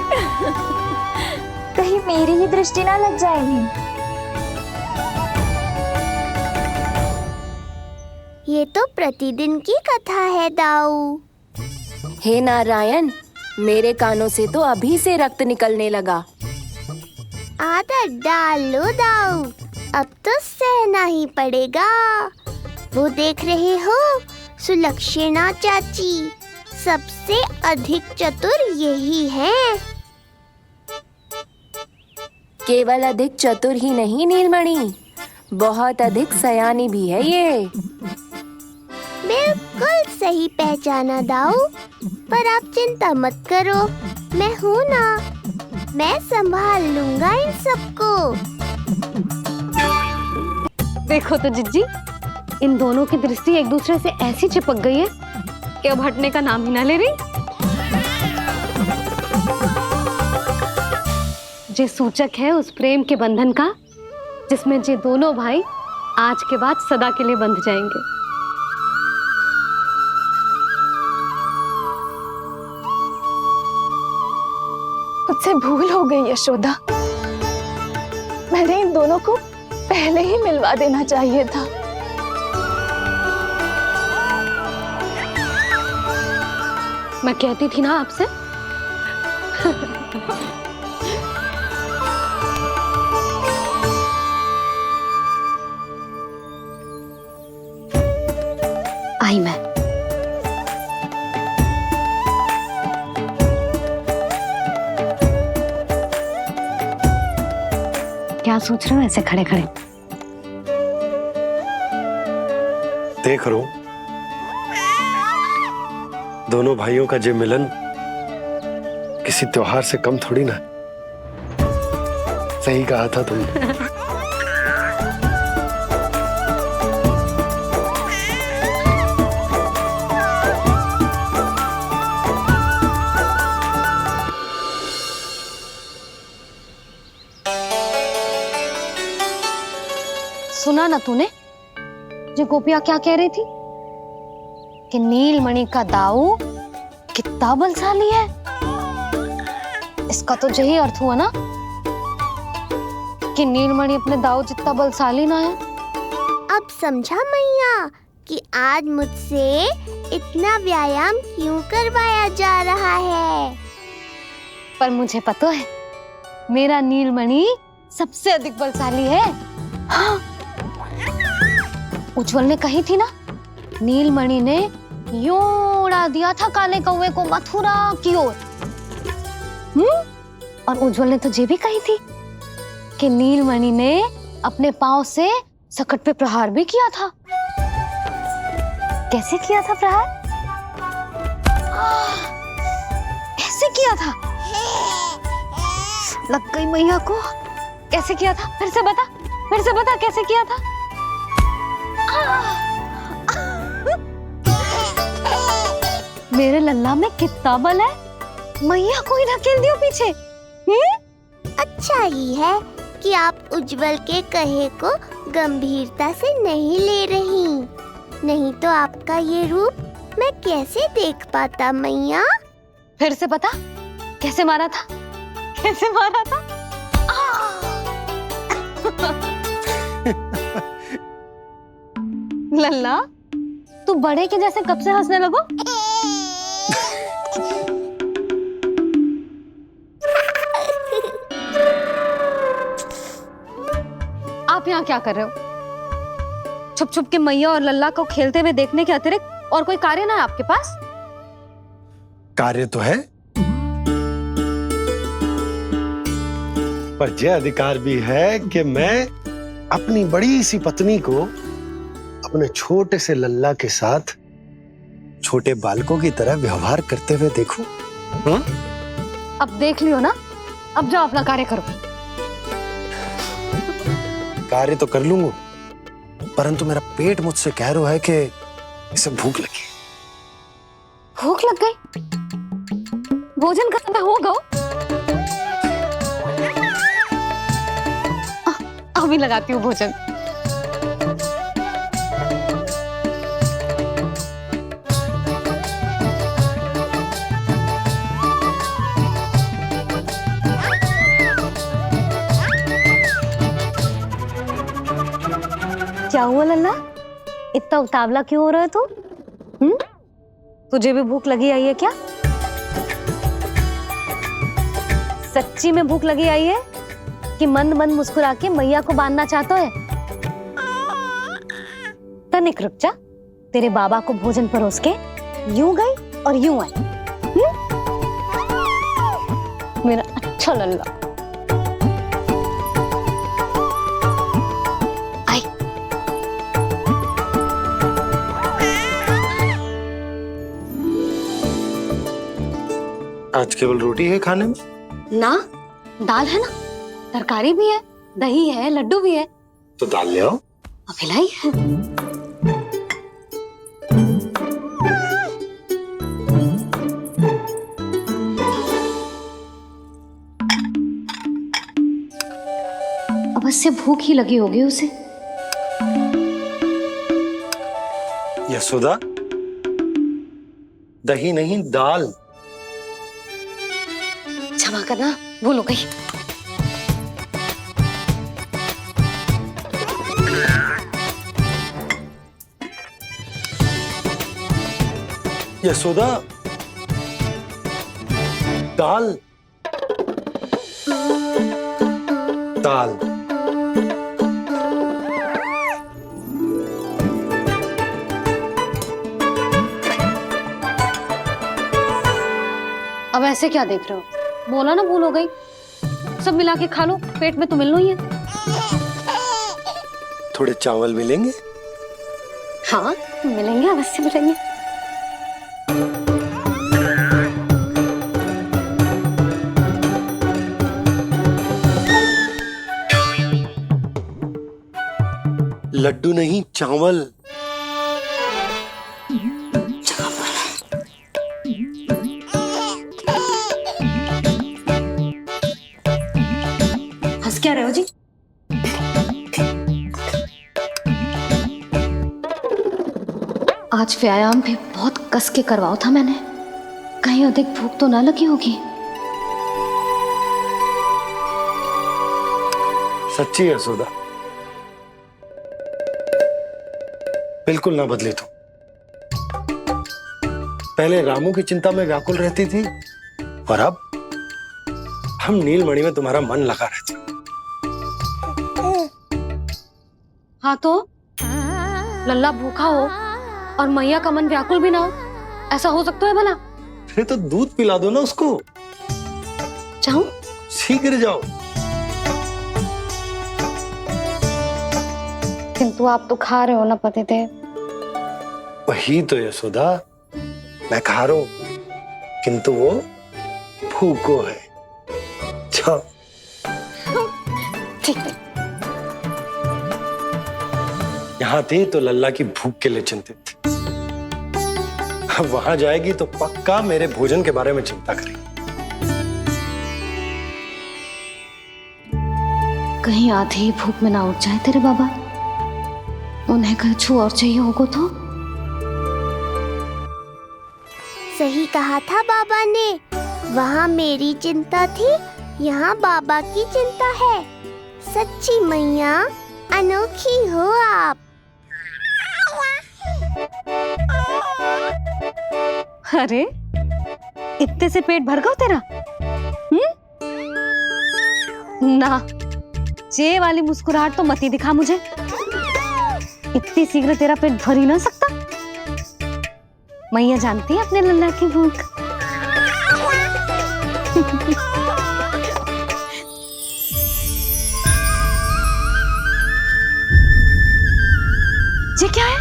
Speaker 13: कहीं मेरी ही दृष्टि ना लग जाए नहीं।
Speaker 9: ये तो प्रतिदिन की कथा है दाऊ।
Speaker 11: हे नारायण, मेरे कानों से तो अभी से रक्त निकलने लगा।
Speaker 9: आदत डाल लो दाऊ, अब तो सहना ही पड़ेगा। वो देख रहे हो, सुलक्षणा चाची सबसे अधिक चतुर यही है।
Speaker 11: केवल अधिक चतुर ही नहीं नीलमणि, बहुत अधिक सयानी भी है ये।
Speaker 9: बिल्कुल सही पहचाना दाऊ, पर आप चिंता मत करो, मैं हूँ ना, मैं संभाल लूंगा इन सबको।
Speaker 2: देखो तो जिज्जी, इन दोनों की दृष्टि एक दूसरे से ऐसी चिपक गई है कि अब हटने का नाम ही ना ले रही। ये सूचक है उस प्रेम के बंधन का जिसमें ये दोनों भाई आज के बाद सदा के लिए बंध जाएंगे।
Speaker 13: मुझसे भूल हो गई यशोदा, मैंने इन दोनों को पहले ही मिलवा देना चाहिए था।
Speaker 2: मैं कहती थी ना आपसे। आई मैं। क्या सोच रहे हो ऐसे खड़े खड़े?
Speaker 16: देख रहा हूं दोनों भाइयों का ये मिलन किसी त्योहार से कम थोड़ी ना। सही कहा था तुमने।
Speaker 2: सुना ना तूने जो गोपिया क्या कह रही थी कि नीलमणि का दाऊ कितना बलशाली है। इसका तो यही अर्थ हुआ ना कि नीलमणि अपने दाऊ जितना बलशाली ना है।
Speaker 9: अब समझा मैया कि आज मुझसे इतना व्यायाम क्यों करवाया जा रहा है।
Speaker 2: पर मुझे पता है मेरा नीलमणि सबसे अधिक बलशाली है। हाँ। उज्जवल ने कही थी ना, नीलमणि ने यूं उड़ा दिया था काले कौवे को मथुरा की ओर। और उज्जवल ने तो ये भी कही थी कि नीलमणि ने अपने पांव से सकट पे प्रहार भी किया था। कैसे किया था प्रहार? ऐसे किया था। लग गई मैया को। कैसे किया था? फिर से बता कैसे किया था? मेरे लल्ला में कितना बल है, मैया को ही धकेल दियो पीछे।
Speaker 9: अच्छा ही है कि आप उज्जवल के कहे को गंभीरता से नहीं ले रही, नहीं तो आपका ये रूप मैं कैसे देख पाता मैया।
Speaker 2: फिर से बता कैसे मारा था? कैसे मारा था? लल्ला तू बड़े के जैसे कब से हंसने लगो? आप यहाँ क्या कर रहे हो? छुप छुप के मैया और लल्ला को खेलते हुए देखने के अतिरिक्त और कोई कार्य ना है आपके पास?
Speaker 16: कार्य तो है, पर यह अधिकार भी है कि मैं अपनी बड़ी सी पत्नी को अपने छोटे से लल्ला के साथ छोटे बालकों की तरह व्यवहार करते हुए देखूं।
Speaker 2: अब देख लियो ना, अब जाओ अपना कार्य करो।
Speaker 16: कार्य तो कर लूंगा, परंतु मेरा पेट मुझसे कह रहा है कि इसे भूख लगी।
Speaker 2: भूख लग गई? भोजन का समय होगा। अभी लगाती हूँ भोजन। क्या हुआ लल्ला, इतना उतावला क्यों हो रहा है तू? तुझे भी भूख लगी आई है क्या? सच्ची में भूख लगी आई है कि मंद मंद मुस्कुरा के मैया को बांधना चाहता है? तनिक रुक जा, तेरे बाबा को भोजन परोस के यूं गई और यूं आई। मेरा अच्छा लल्ला। आई।
Speaker 16: आज केवल रोटी है खाने में?
Speaker 2: ना, दाल है ना, तरकारी भी है, दही है, लड्डू भी है।
Speaker 16: तो दाल ले आओ।
Speaker 2: अभी लाई है। अवश्य भूख ही लगी होगी उसे।
Speaker 16: यशोदा, दही नहीं दाल।
Speaker 2: क्षमा करना, भूल हो गई।
Speaker 16: यशोदा, दाल दाल।
Speaker 2: अब ऐसे क्या देख रहे हो? बोला ना भूल हो गई। सब मिला के खा लो, पेट में तो मिलना ही है।
Speaker 16: थोड़े चावल मिलेंगे?
Speaker 2: हाँ मिलेंगे, अवश्य मिलेंगे।
Speaker 16: लड्डू नहीं, चावल।
Speaker 2: हंस क्या रहे हो जी? आज व्यायाम भी बहुत कस के करवाओ था मैंने, कहीं अधिक भूख तो ना लगी होगी।
Speaker 16: सच्ची है यशोदा, बिल्कुल ना बदली तू। पहले रामू की चिंता में व्याकुल रहती थी और अब हम नीलमणि में तुम्हारा मन लगा रहता।
Speaker 2: हाँ तो लल्ला भूखा हो और मैया का मन व्याकुल भी ना हो, ऐसा हो सकता है भला?
Speaker 16: फिर तो दूध पिला दो ना उसको।
Speaker 2: जाऊं?
Speaker 16: शीघ्र जाओ।
Speaker 2: किंतु आप तो खा रहे हो ना पतिदेव।
Speaker 16: वही तो यशोदा, मैं खा रहा हूं, किंतु वो भूखो है। जाओ।
Speaker 2: ठीक है।
Speaker 16: यहाँ थी तो लल्ला की भूख के लिए चिंतित थी, अब वहां जाएगी तो पक्का मेरे भोजन के बारे में चिंता करेगी।
Speaker 2: कहीं आधी ही भूख में ना उठ जाए तेरे बाबा, उन्हें कुछ और चाहिए होगा तो?
Speaker 9: सही कहा था बाबा ने, वहाँ मेरी चिंता थी, यहाँ बाबा की चिंता है। सच्ची मैया, अनोखी हो आप।
Speaker 2: अरे इतने से पेट भर गया तेरा? ना, ये वाली मुस्कुराहट तो मत ही दिखा मुझे। इतनी शीघ्र तेरा पेट भर ही ना सकता। मैया जानती है अपने लल्ला की भूख। ये क्या है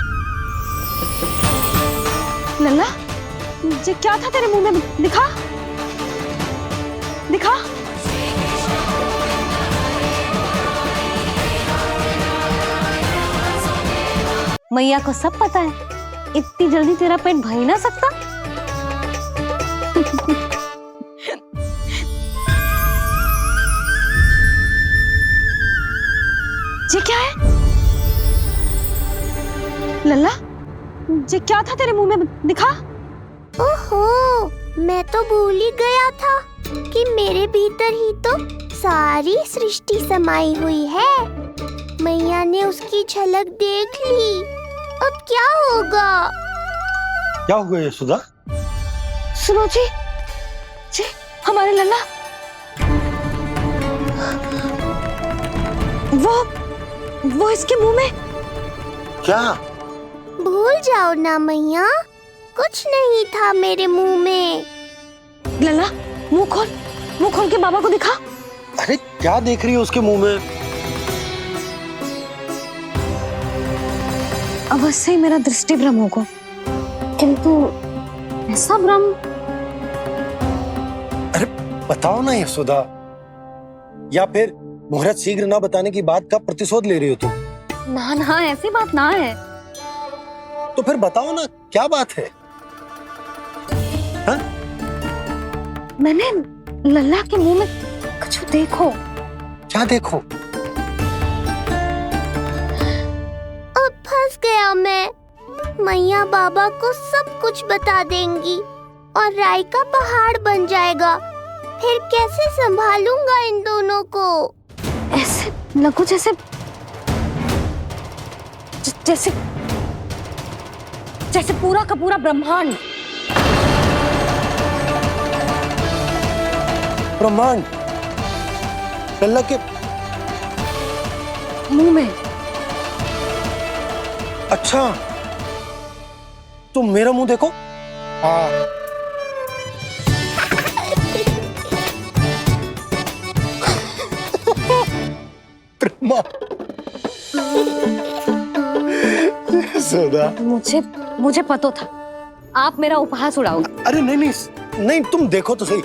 Speaker 2: लल्ला? ये क्या था तेरे मुंह में? दिखा दिखा। मैया को सब पता है, इतनी जल्दी तेरा पेट भर ही ना सकता। ये क्या है लल्ला? ये क्या था तेरे मुंह में? दिखा।
Speaker 9: ओहो, मैं तो भूल ही गया था कि मेरे भीतर ही तो सारी सृष्टि समाई हुई है। मैया ने उसकी झलक देख ली, अब क्या होगा?
Speaker 16: क्या हुआ यशोदा?
Speaker 2: सुनो जी, जी हमारे लल्ला वो इसके मुंह में।
Speaker 16: क्या?
Speaker 9: भूल जाओ ना मैया, कुछ नहीं था मेरे मुंह में।
Speaker 2: लल्ला मुंह खोल के बाबा को दिखा।
Speaker 16: अरे क्या देख रही है उसके मुंह में?
Speaker 2: अवश्य ही मेरा दृष्टि भ्रम होगा, किंतु ऐसा भ्रम।
Speaker 16: अरे बताओ ना यशोदा, या फिर मुहूर्त शीघ्र ना बताने की बात का प्रतिशोध ले रही हो तुम?
Speaker 2: ना ऐसी बात ना है।
Speaker 16: तो फिर बताओ ना क्या बात है? हा?
Speaker 2: मैंने लल्ला के मुंह में कुछ देखो।
Speaker 16: क्या देखो?
Speaker 9: अब फंस गया मैं। मैया बाबा को सब कुछ बता देंगी और राय का पहाड़ बन जाएगा। फिर कैसे संभालूंगा इन दोनों को?
Speaker 2: ऐसे लगो जैसे पूरा का पूरा ब्रह्मांड।
Speaker 16: ब्रह्मांड लल्ला के
Speaker 2: मुंह में।
Speaker 16: अच्छा, तुम मेरा मुंह देखो।
Speaker 2: मुझे पता था आप मेरा उपहास उड़ाओगे।
Speaker 16: अरे नहीं, तुम देखो तो सही।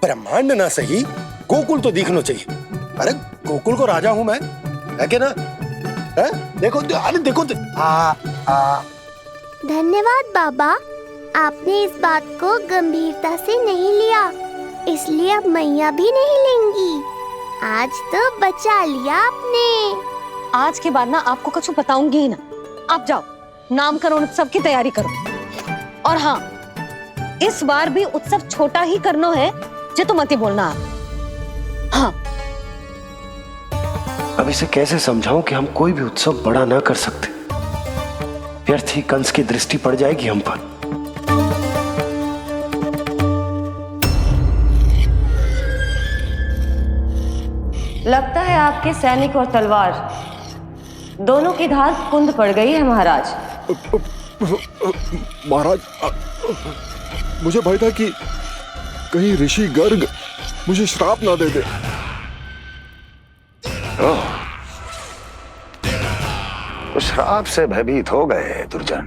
Speaker 16: ब्रह्मांड ना सही, गोकुल तो दिखना चाहिए। अरे गोकुल को राजा हूं मैं, है क्या ना? है? देखो, अरे देखो।
Speaker 9: धन्यवाद बाबा, आपने इस बात को गंभीरता से नहीं लिया, इसलिए अब मैया भी नहीं लेंगी। आज तो बचा लिया आपने।
Speaker 2: आज के बाद ना आपको कुछ बताऊंगी ही ना। आप जाओ, नामकरण उत्सव की तैयारी करो। और हाँ, इस बार भी उत्सव छोटा ही करना है, जो तो मत ही बोलना आप। हाँ।
Speaker 7: अब इसे कैसे समझाऊं कि हम कोई भी उत्सव बड़ा ना कर सकते? व्यर्थ ही कंस की दृष्टि पड़ जाएगी हम पर।
Speaker 21: लगता है आपके सैनिक और तलवार दोनों की धार कुंद पड़ गई है महाराज।
Speaker 17: महाराज, मुझे भय था कि कहीं ऋषि गर्ग मुझे श्राप ना दे दे।
Speaker 3: तो श्राप से भयभीत हो गए दुर्जन,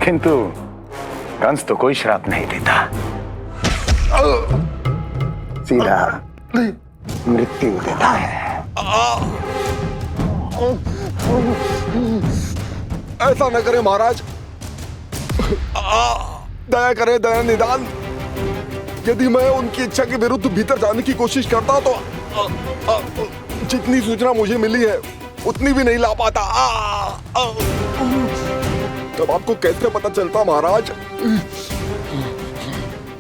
Speaker 3: किंतु कंस तो कोई श्राप नहीं देता, सीधा मृत्यु देता है।
Speaker 17: ऐसा न करे महाराज, दया करे, दया निदान। यदि मैं उनकी इच्छा के विरुद्ध भीतर जाने की कोशिश करता तो जितनी सूचना मुझे मिली है उतनी भी नहीं ला पाता। तब आपको कैसे पता चलता महाराज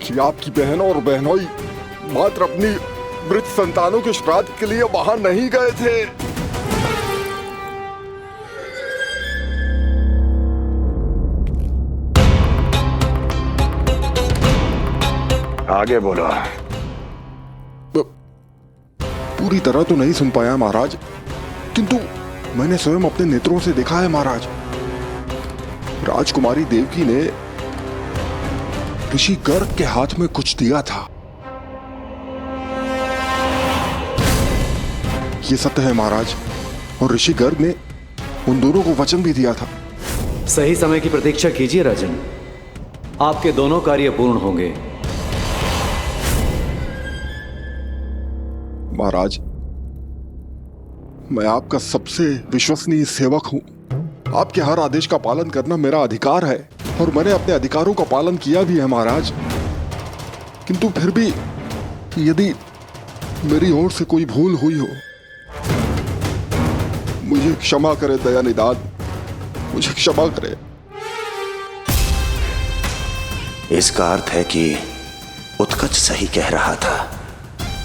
Speaker 17: कि आपकी बहन और बहनोई मात्र अपनी मृत संतानों के श्राद्ध के लिए वहां नहीं गए थे?
Speaker 3: आगे बोलो।
Speaker 17: पूरी तरह तो नहीं सुन पाया महाराज, किंतु मैंने स्वयं अपने नेत्रों से देखा है महाराज। राजकुमारी देवकी ने ऋषि गर्ग के हाथ में कुछ दिया था। ये सत्य है महाराज, और ऋषि गर्ग ने उन दोनों को वचन भी दिया था।
Speaker 18: सही समय की प्रतीक्षा कीजिए राजन, आपके दोनों कार्य पूर्ण होंगे।
Speaker 17: महाराज, मैं आपका सबसे विश्वसनीय सेवक हूं। आपके हर आदेश का पालन करना मेरा अधिकार है, और मैंने अपने अधिकारों का पालन किया भी है महाराज। किंतु फिर भी यदि मेरी ओर से कोई भूल हुई हो, मुझे क्षमा करे दया निदान, मुझे क्षमा करे।
Speaker 3: इसका अर्थ है कि उत्कच सही कह रहा था।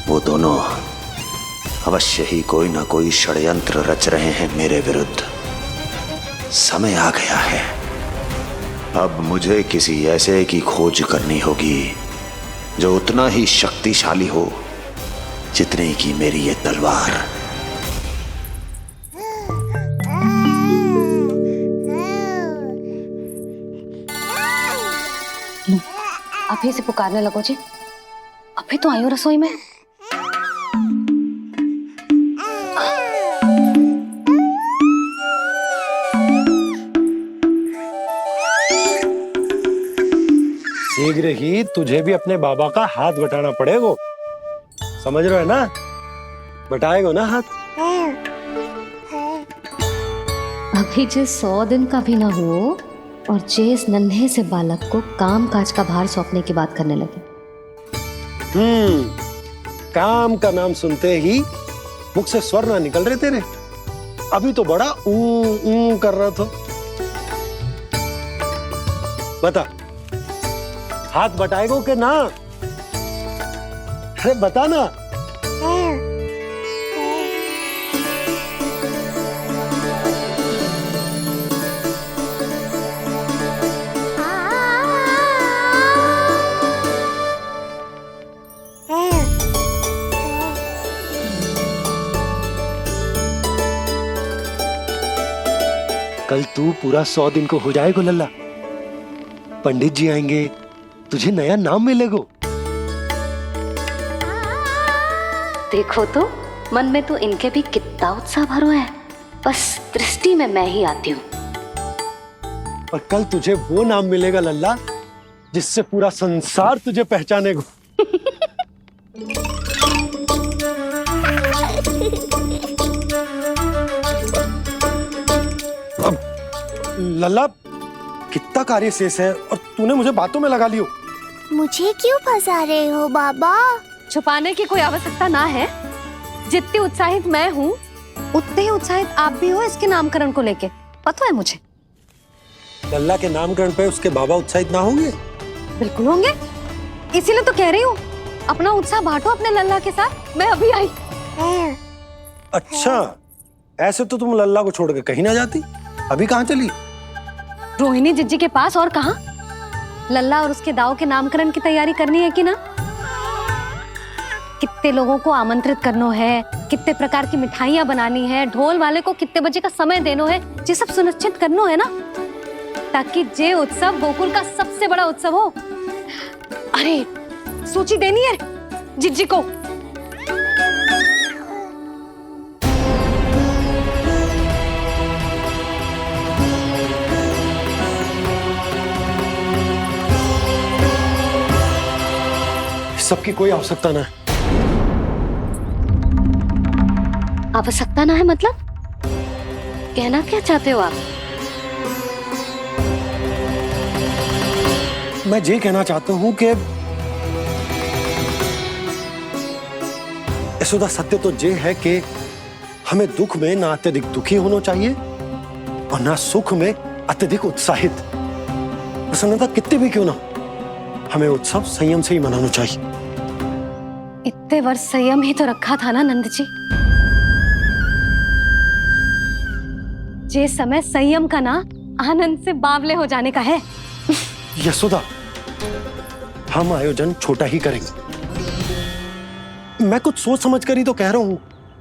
Speaker 3: वो दोनों अवश्य ही कोई ना कोई षड्यंत्र रच रहे हैं मेरे विरुद्ध। समय आ गया है, अब मुझे किसी ऐसे की खोज करनी होगी जो उतना ही शक्तिशाली हो जितनी की मेरी ये तलवार।
Speaker 2: अभी से पुकारने लगो जी, अभी तो आई हूँ रसोई में।
Speaker 16: शीघ्र ही तुझे भी अपने बाबा का हाथ बटाना पड़ेगा, समझ रहे हो ना? बटाएगो ना हाथ?
Speaker 2: अभी जो 100 दिन का भी ना हो और जिस नन्हे से बालक को काम काज का भार सौंपने की बात करने लगे।
Speaker 16: काम का नाम सुनते ही मुख से स्वर ना निकल रहे तेरे। अभी तो बड़ा ऊ कर रहा था। बता, हाथ बटाएगो के ना? अरे बता ना। कल तू पूरा 100 दिन को हो जाएगा लल्ला। पंडित जी आएंगे, तुझे नया नाम मिलेगा।
Speaker 2: देखो तो मन में तो इनके भी कितना उत्साह भरो है, बस दृष्टि में मैं ही आती हूँ।
Speaker 16: और कल तुझे वो नाम मिलेगा लल्ला जिससे पूरा संसार तुझे पहचानेगा। अब लल्ला कितना कार्य शेष है और तूने मुझे बातों में लगा लियो।
Speaker 9: मुझे क्यों फंसा रहे हो बाबा?
Speaker 6: छुपाने की कोई आवश्यकता ना है। जितनी उत्साहित मैं हूँ उतने ही उत्साहित आप भी हो इसके नामकरण को लेके, पता है मुझे।
Speaker 16: लल्ला के नामकरण पे उसके बाबा उत्साहित ना होंगे?
Speaker 6: बिल्कुल होंगे, इसीलिए तो कह रही हूँ अपना उत्साह बांटो अपने लल्ला के साथ। मैं अभी आई।
Speaker 16: अच्छा, ऐसे तो तुम लल्ला को छोड़ के कहीं ना जाती। अभी कहाँ चली?
Speaker 6: रोहिणी जिज्जी के पास, और कहाँ। लल्ला और उसके दाव के नामकरण की तैयारी करनी है कि ना? कितने लोगों को आमंत्रित करना है, कितने प्रकार की मिठाइयां बनानी है, ढोल वाले को कितने बजे का समय देना है, ये सब सुनिश्चित करना है ना, ताकि ये उत्सव गोकुल का सबसे बड़ा उत्सव हो। अरे सूची देनी है जिज्जी को।
Speaker 16: सबकी कोई आवश्यकता ना है।
Speaker 2: आवश्यकता ना है मतलब? कहना क्या चाहते हो आप?
Speaker 16: मैं ये कहना चाहता हूं कि यशोदा, सत्य तो ये है कि हमें दुख में ना अत्यधिक दुखी होना चाहिए और ना सुख में अत्यधिक उत्साहित। प्रसन्नता कितनी भी क्यों ना, हमें उत्सव संयम से ही मनाना चाहिए।
Speaker 6: इतने वर्ष संयम ही तो रखा था ना नंद जी। ये समय संयम का ना आनंद से बावले हो जाने का है।
Speaker 16: यशोदा, हम आयोजन छोटा ही करेंगे। मैं कुछ सोच समझ कर ही तो कह रहा हूँ।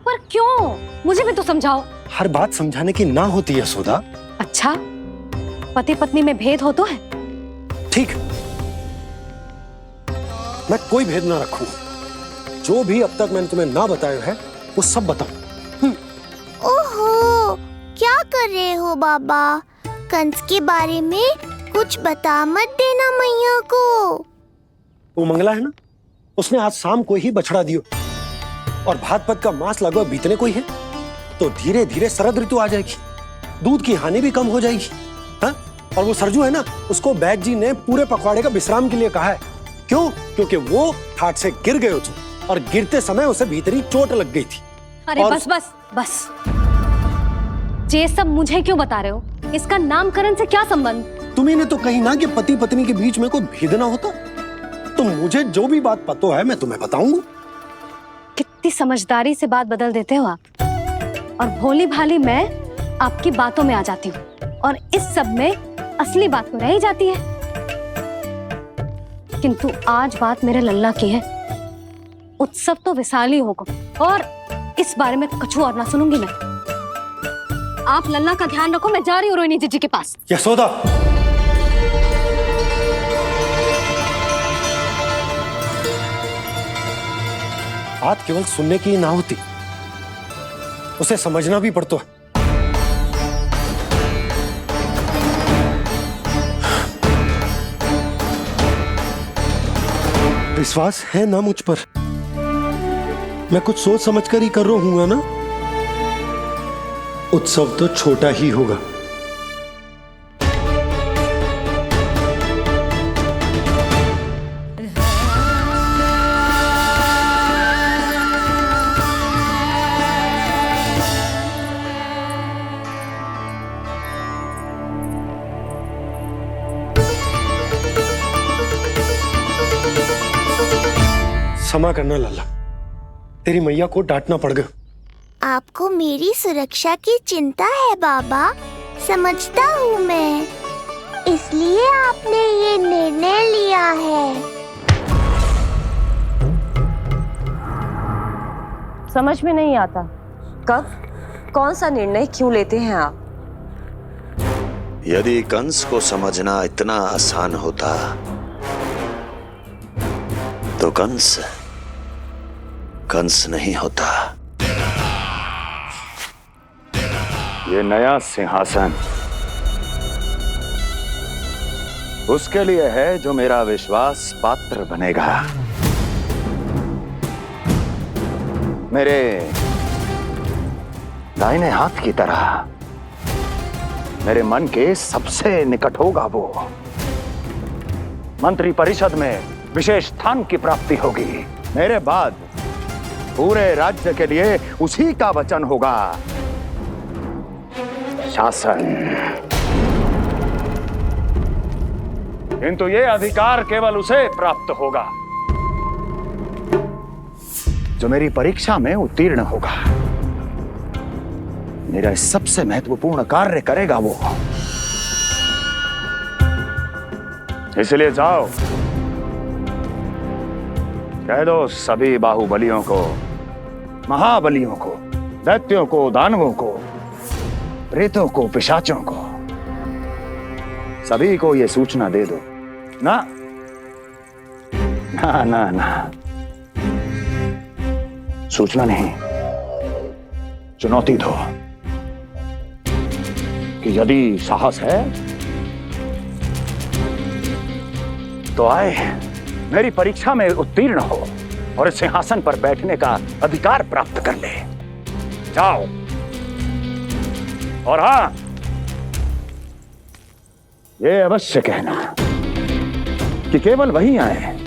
Speaker 6: पर क्यों? मुझे भी तो समझाओ।
Speaker 16: हर बात समझाने की ना होती है यशोदा।
Speaker 6: अच्छा, पति पत्नी में भेद हो तो है?
Speaker 16: ठीक, मैं कोई भेद ना रखूं। जो भी अब तक मैंने तुम्हें ना बताया है वो सब बताऊं।
Speaker 9: ओहो, क्या कर रहे हो बाबा? कंस के बारे में कुछ बता मत देना मैया को।
Speaker 16: वो मंगला है ना, उसने आज शाम को ही बछड़ा दियो और भाद्रपद का मास लगभग बीतने को ही है, तो धीरे धीरे शरद ऋतु आ जाएगी, दूध की हानि भी कम हो जाएगी। हाँ? और वो सरजू है ना, उसको बैद जी ने पूरे पखवाड़े का विश्राम के लिए कहा है। क्यों? क्योंकि वो ठाट से गिर गए थे और गिरते समय उसे भीतरी चोट लग गई थी।
Speaker 6: अरे बस बस बस, ये सब मुझे क्यों बता रहे हो? इसका नामकरण से क्या संबंध?
Speaker 16: तुम्ही ने तो कही ना कि पति पत्नी के बीच में कोई भेद ना होता। तो मुझे जो भी बात पता है मैं तुम्हें बताऊंगा।
Speaker 6: कितनी समझदारी से बात बदल देते हो आप, और भोली भाली मैं आपकी बातों में आ जाती हूँ और इस सब में असली बात तो रह ही जाती है। किंतु आज बात मेरे लल्ला की है। उत्सव तो विशाल ही होगा और इस बारे में कछु और ना सुनूंगी मैं। आप लल्ला का ध्यान रखो, मैं जा रही हूँ रोहिणी जीजी के पास।
Speaker 16: यशोदा, बात केवल सुनने की ना होती, उसे समझना भी पड़ता है। विश्वास है ना मुझ पर? मैं कुछ सोच समझ कर ही कर रहा हूँ ना। उत्सव तो छोटा ही होगा। क्षमा करना लल्ला, तेरी मैया को डांटना पड़ गया।
Speaker 9: आपको मेरी सुरक्षा की चिंता है बाबा, समझता हूँ मैं, इसलिए आपने ये निर्णय लिया है।
Speaker 21: समझ में नहीं आता, कब कौन सा निर्णय क्यों लेते हैं आप?
Speaker 3: यदि कंस को समझना इतना आसान होता तो कंस नहीं होता। ये नया सिंहासन उसके लिए है जो मेरा विश्वास पात्र बनेगा। मेरे दाहिने हाथ की तरह मेरे मन के सबसे निकट होगा वो। मंत्री परिषद में विशेष स्थान की प्राप्ति होगी। मेरे बाद पूरे राज्य के लिए उसी का वचन होगा। शासन। किंतु ये अधिकार केवल उसे प्राप्त होगा जो मेरी परीक्षा में उत्तीर्ण होगा। मेरा सबसे महत्वपूर्ण कार्य करेगा वो। इसलिए जाओ, कह दो सभी बाहुबलियों को, महाबलियों को, दैत्यों को, दानवों को, प्रेतों को, पिशाचों को, सभी को ये सूचना दे दो ना ना ना ना, सूचना नहीं, चुनौती दो कि यदि साहस है तो आए, मेरी परीक्षा में उत्तीर्ण हो और इस सिंहासन पर बैठने का अधिकार प्राप्त कर ले। जाओ। और हाँ, ये अवश्य कहना कि केवल वही आए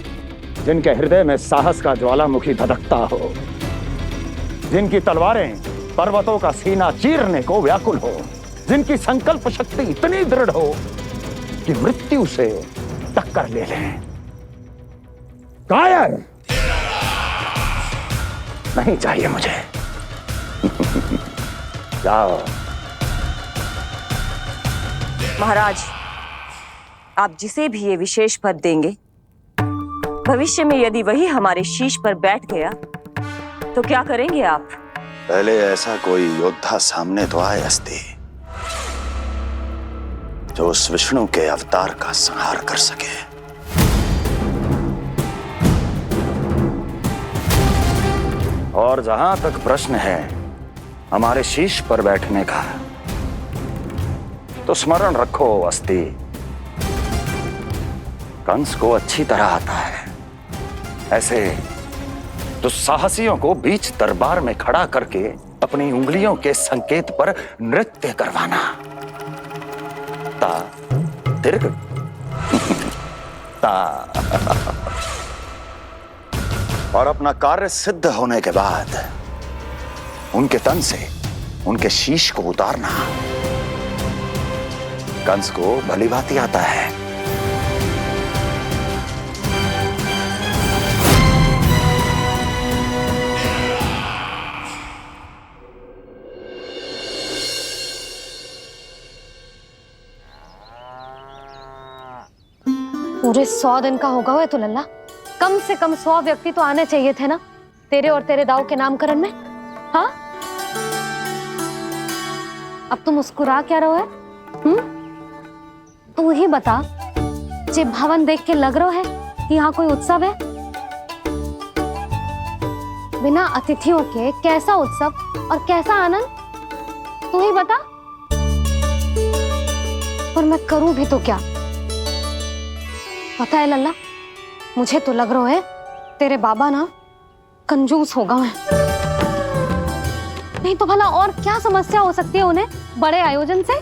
Speaker 3: जिनके हृदय में साहस का ज्वालामुखी धधकता हो, जिनकी तलवारें पर्वतों का सीना चीरने को व्याकुल हो, जिनकी संकल्प शक्ति इतनी दृढ़ हो कि मृत्यु से टक्कर ले लें। कायर नहीं चाहिए मुझे। जाओ।
Speaker 21: महाराज, आप जिसे भी ये विशेष पद देंगे, भविष्य में यदि वही हमारे शीश पर बैठ गया तो क्या करेंगे आप?
Speaker 3: पहले ऐसा कोई योद्धा सामने तो आए अस्ति, जो उस विष्णु के अवतार का संहार कर सके। और जहां तक प्रश्न है हमारे शीश पर बैठने का, तो स्मरण रखो अस्ति, कंस को अच्छी तरह आता है ऐसे दुस्साहसियों को बीच दरबार में खड़ा करके अपनी उंगलियों के संकेत पर नृत्य करवाना। ता दीर्घ ता और अपना कार्य सिद्ध होने के बाद उनके तन से उनके शीश को उतारना। कंस को भली भांति आता है।
Speaker 2: पूरे 100 दिन का होगा हुआ तो लल्ला, कम से कम 100 व्यक्ति तो आने चाहिए थे ना तेरे और तेरे दाऊ के नामकरण में। हाँ, अब तुम मुस्कुरा क्या रहो है? तू ही बता, जे भवन देख के लग रहा है कि यहाँ कोई उत्सव है? बिना अतिथियों के कैसा उत्सव और कैसा आनंद, तू ही बता। पर मैं करूं भी तो क्या? पता है लल्ला, मुझे तो लग रहा है तेरे बाबा ना कंजूस होगा है। नहीं तो भला और क्या समस्या हो सकती है उन्हें बड़े आयोजन से?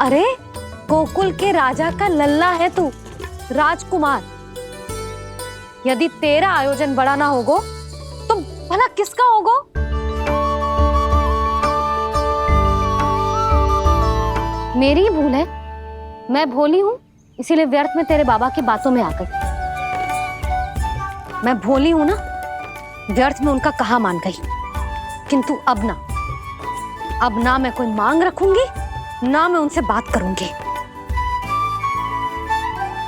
Speaker 2: अरे गोकुल के राजा का लल्ला है तू, राजकुमार। यदि तेरा आयोजन बड़ा ना होगो तो भला किसका होगो? मेरी ही भूल है, मैं भोली हूं, इसीलिए व्यर्थ में तेरे बाबा की बातों में आ गई। मैं भोली हूं ना, व्यर्थ में उनका कहा मान गई। किंतु अब ना मैं कोई मांग रखूंगी, ना मैं उनसे बात करूंगी।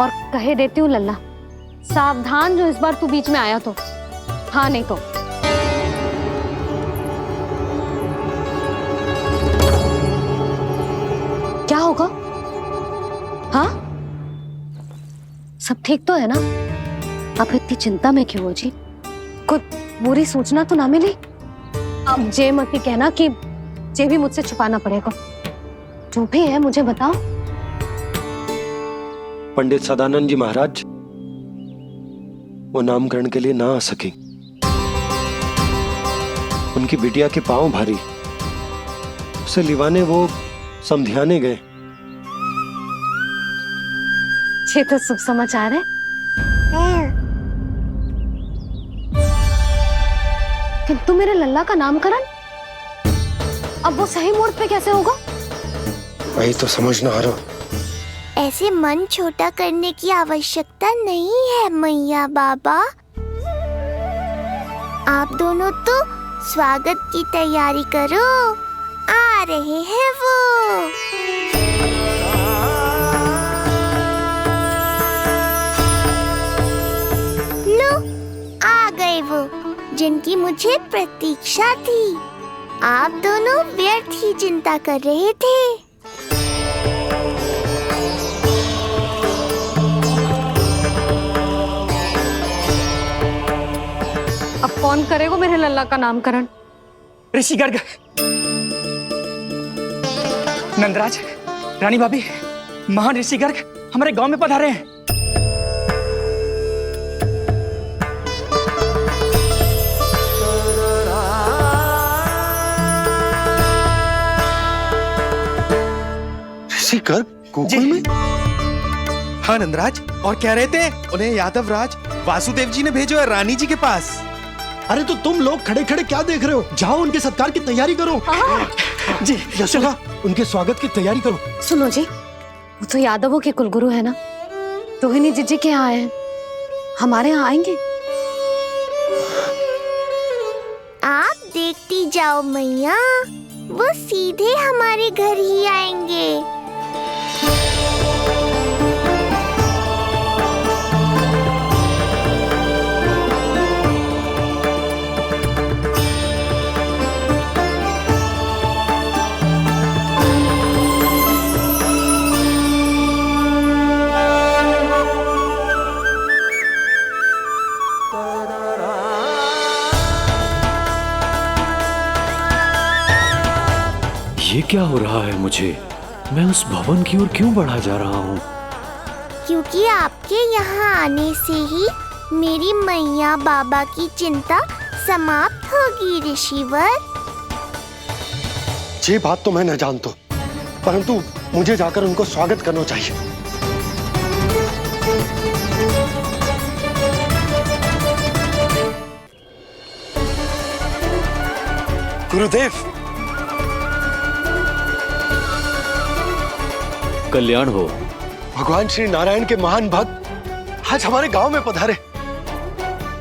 Speaker 2: और कहे देती हूँ लल्ला, सावधान जो इस बार तू बीच में आया तो। हाँ नहीं तो क्या होगा? हाँ, सब ठीक तो है ना? आप इतनी चिंता में क्यों हो जी? कोई बुरी सूचना तो ना मिली? अब जे मत ही कहना कि जे भी मुझसे छुपाना पड़ेगा। जो भी है मुझे बताओ।
Speaker 16: पंडित सदानंद जी महाराज वो नामकरण के लिए ना आ सके। उनकी बिटिया के पांव भारी, उसे लिवाने वो समधियाने गए।
Speaker 2: ये तो शुभ समाचार है। किंतु मेरे लल्ला का नामकरण अब वो सही मुहूर्त पे कैसे होगा?
Speaker 16: वही तो समझ ना आ रहा।
Speaker 9: ऐसे मन छोटा करने की आवश्यकता नहीं है मैया बाबा। आप दोनों तो स्वागत की तैयारी करो, आ रहे हैं वो। लो, आ गए वो जिनकी मुझे प्रतीक्षा थी। आप दोनों व्यर्थ ही चिंता कर रहे थे।
Speaker 2: अब कौन करेगा मेरे लल्ला का नामकरण?
Speaker 14: ऋषि गर्ग, नंदराज, रानी भाभी, महान ऋषि गर्ग हमारे गांव में पधारे हैं।
Speaker 20: ऋषि गर्ग गोकुल में?
Speaker 19: हाँ नंदराज, और कह रहे थे उन्हें यादव राज वासुदेव जी ने भेजो है रानी जी के पास।
Speaker 16: अरे तो तुम लोग खड़े खड़े क्या देख रहे हो? जाओ उनके सत्कार की तैयारी करो।
Speaker 14: जी
Speaker 16: यशोदा, उनके स्वागत की तैयारी करो।
Speaker 2: सुनो जी, वो तो यादवों के कुलगुरु है ना, रोहिणी जीजी के यहाँ आए हैं, हमारे यहाँ आएंगे।
Speaker 9: आप देखती जाओ मैया, वो सीधे हमारे घर ही आएंगे।
Speaker 18: ये क्या हो रहा है मुझे? मैं उस भवन की ओर क्यों बढ़ा जा रहा हूँ?
Speaker 9: क्योंकि आपके यहाँ आने से ही मेरी मैया बाबा की चिंता समाप्त होगी ऋषिवर।
Speaker 16: ये बात तो मैं न जानता, परंतु मुझे जाकर उनको स्वागत करना चाहिए।
Speaker 15: गुरुदेव,
Speaker 18: कल्याण हो।
Speaker 16: भगवान श्री नारायण के महान भक्त आज हमारे गांव में पधारे।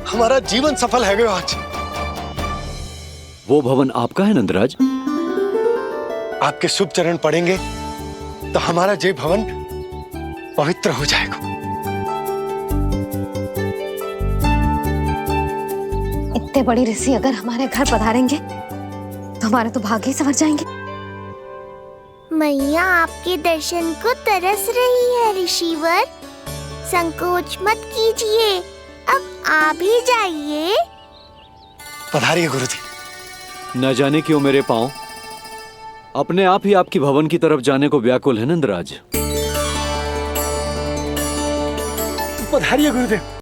Speaker 16: हमारा जीवन सफल है गयो आज।
Speaker 18: वो भवन आपका है नंदराज?
Speaker 16: आपके शुभ चरण पड़ेंगे तो हमारा जय भवन पवित्र हो जाएगा।
Speaker 6: इतने बड़ी ऋषि अगर हमारे घर पधारेंगे तो हमारे तो भाग्य ही संवर जाएंगे।
Speaker 9: मैया आपके दर्शन को तरस रही है ऋषिवर। संकोच मत कीजिए, अब आ भी जाइए।
Speaker 16: पधारिए गुरुजी।
Speaker 18: न जाने क्यों मेरे पांव अपने आप ही आपकी भवन की तरफ जाने को व्याकुल है नंदराज।
Speaker 16: पधारिए गुरुदेव।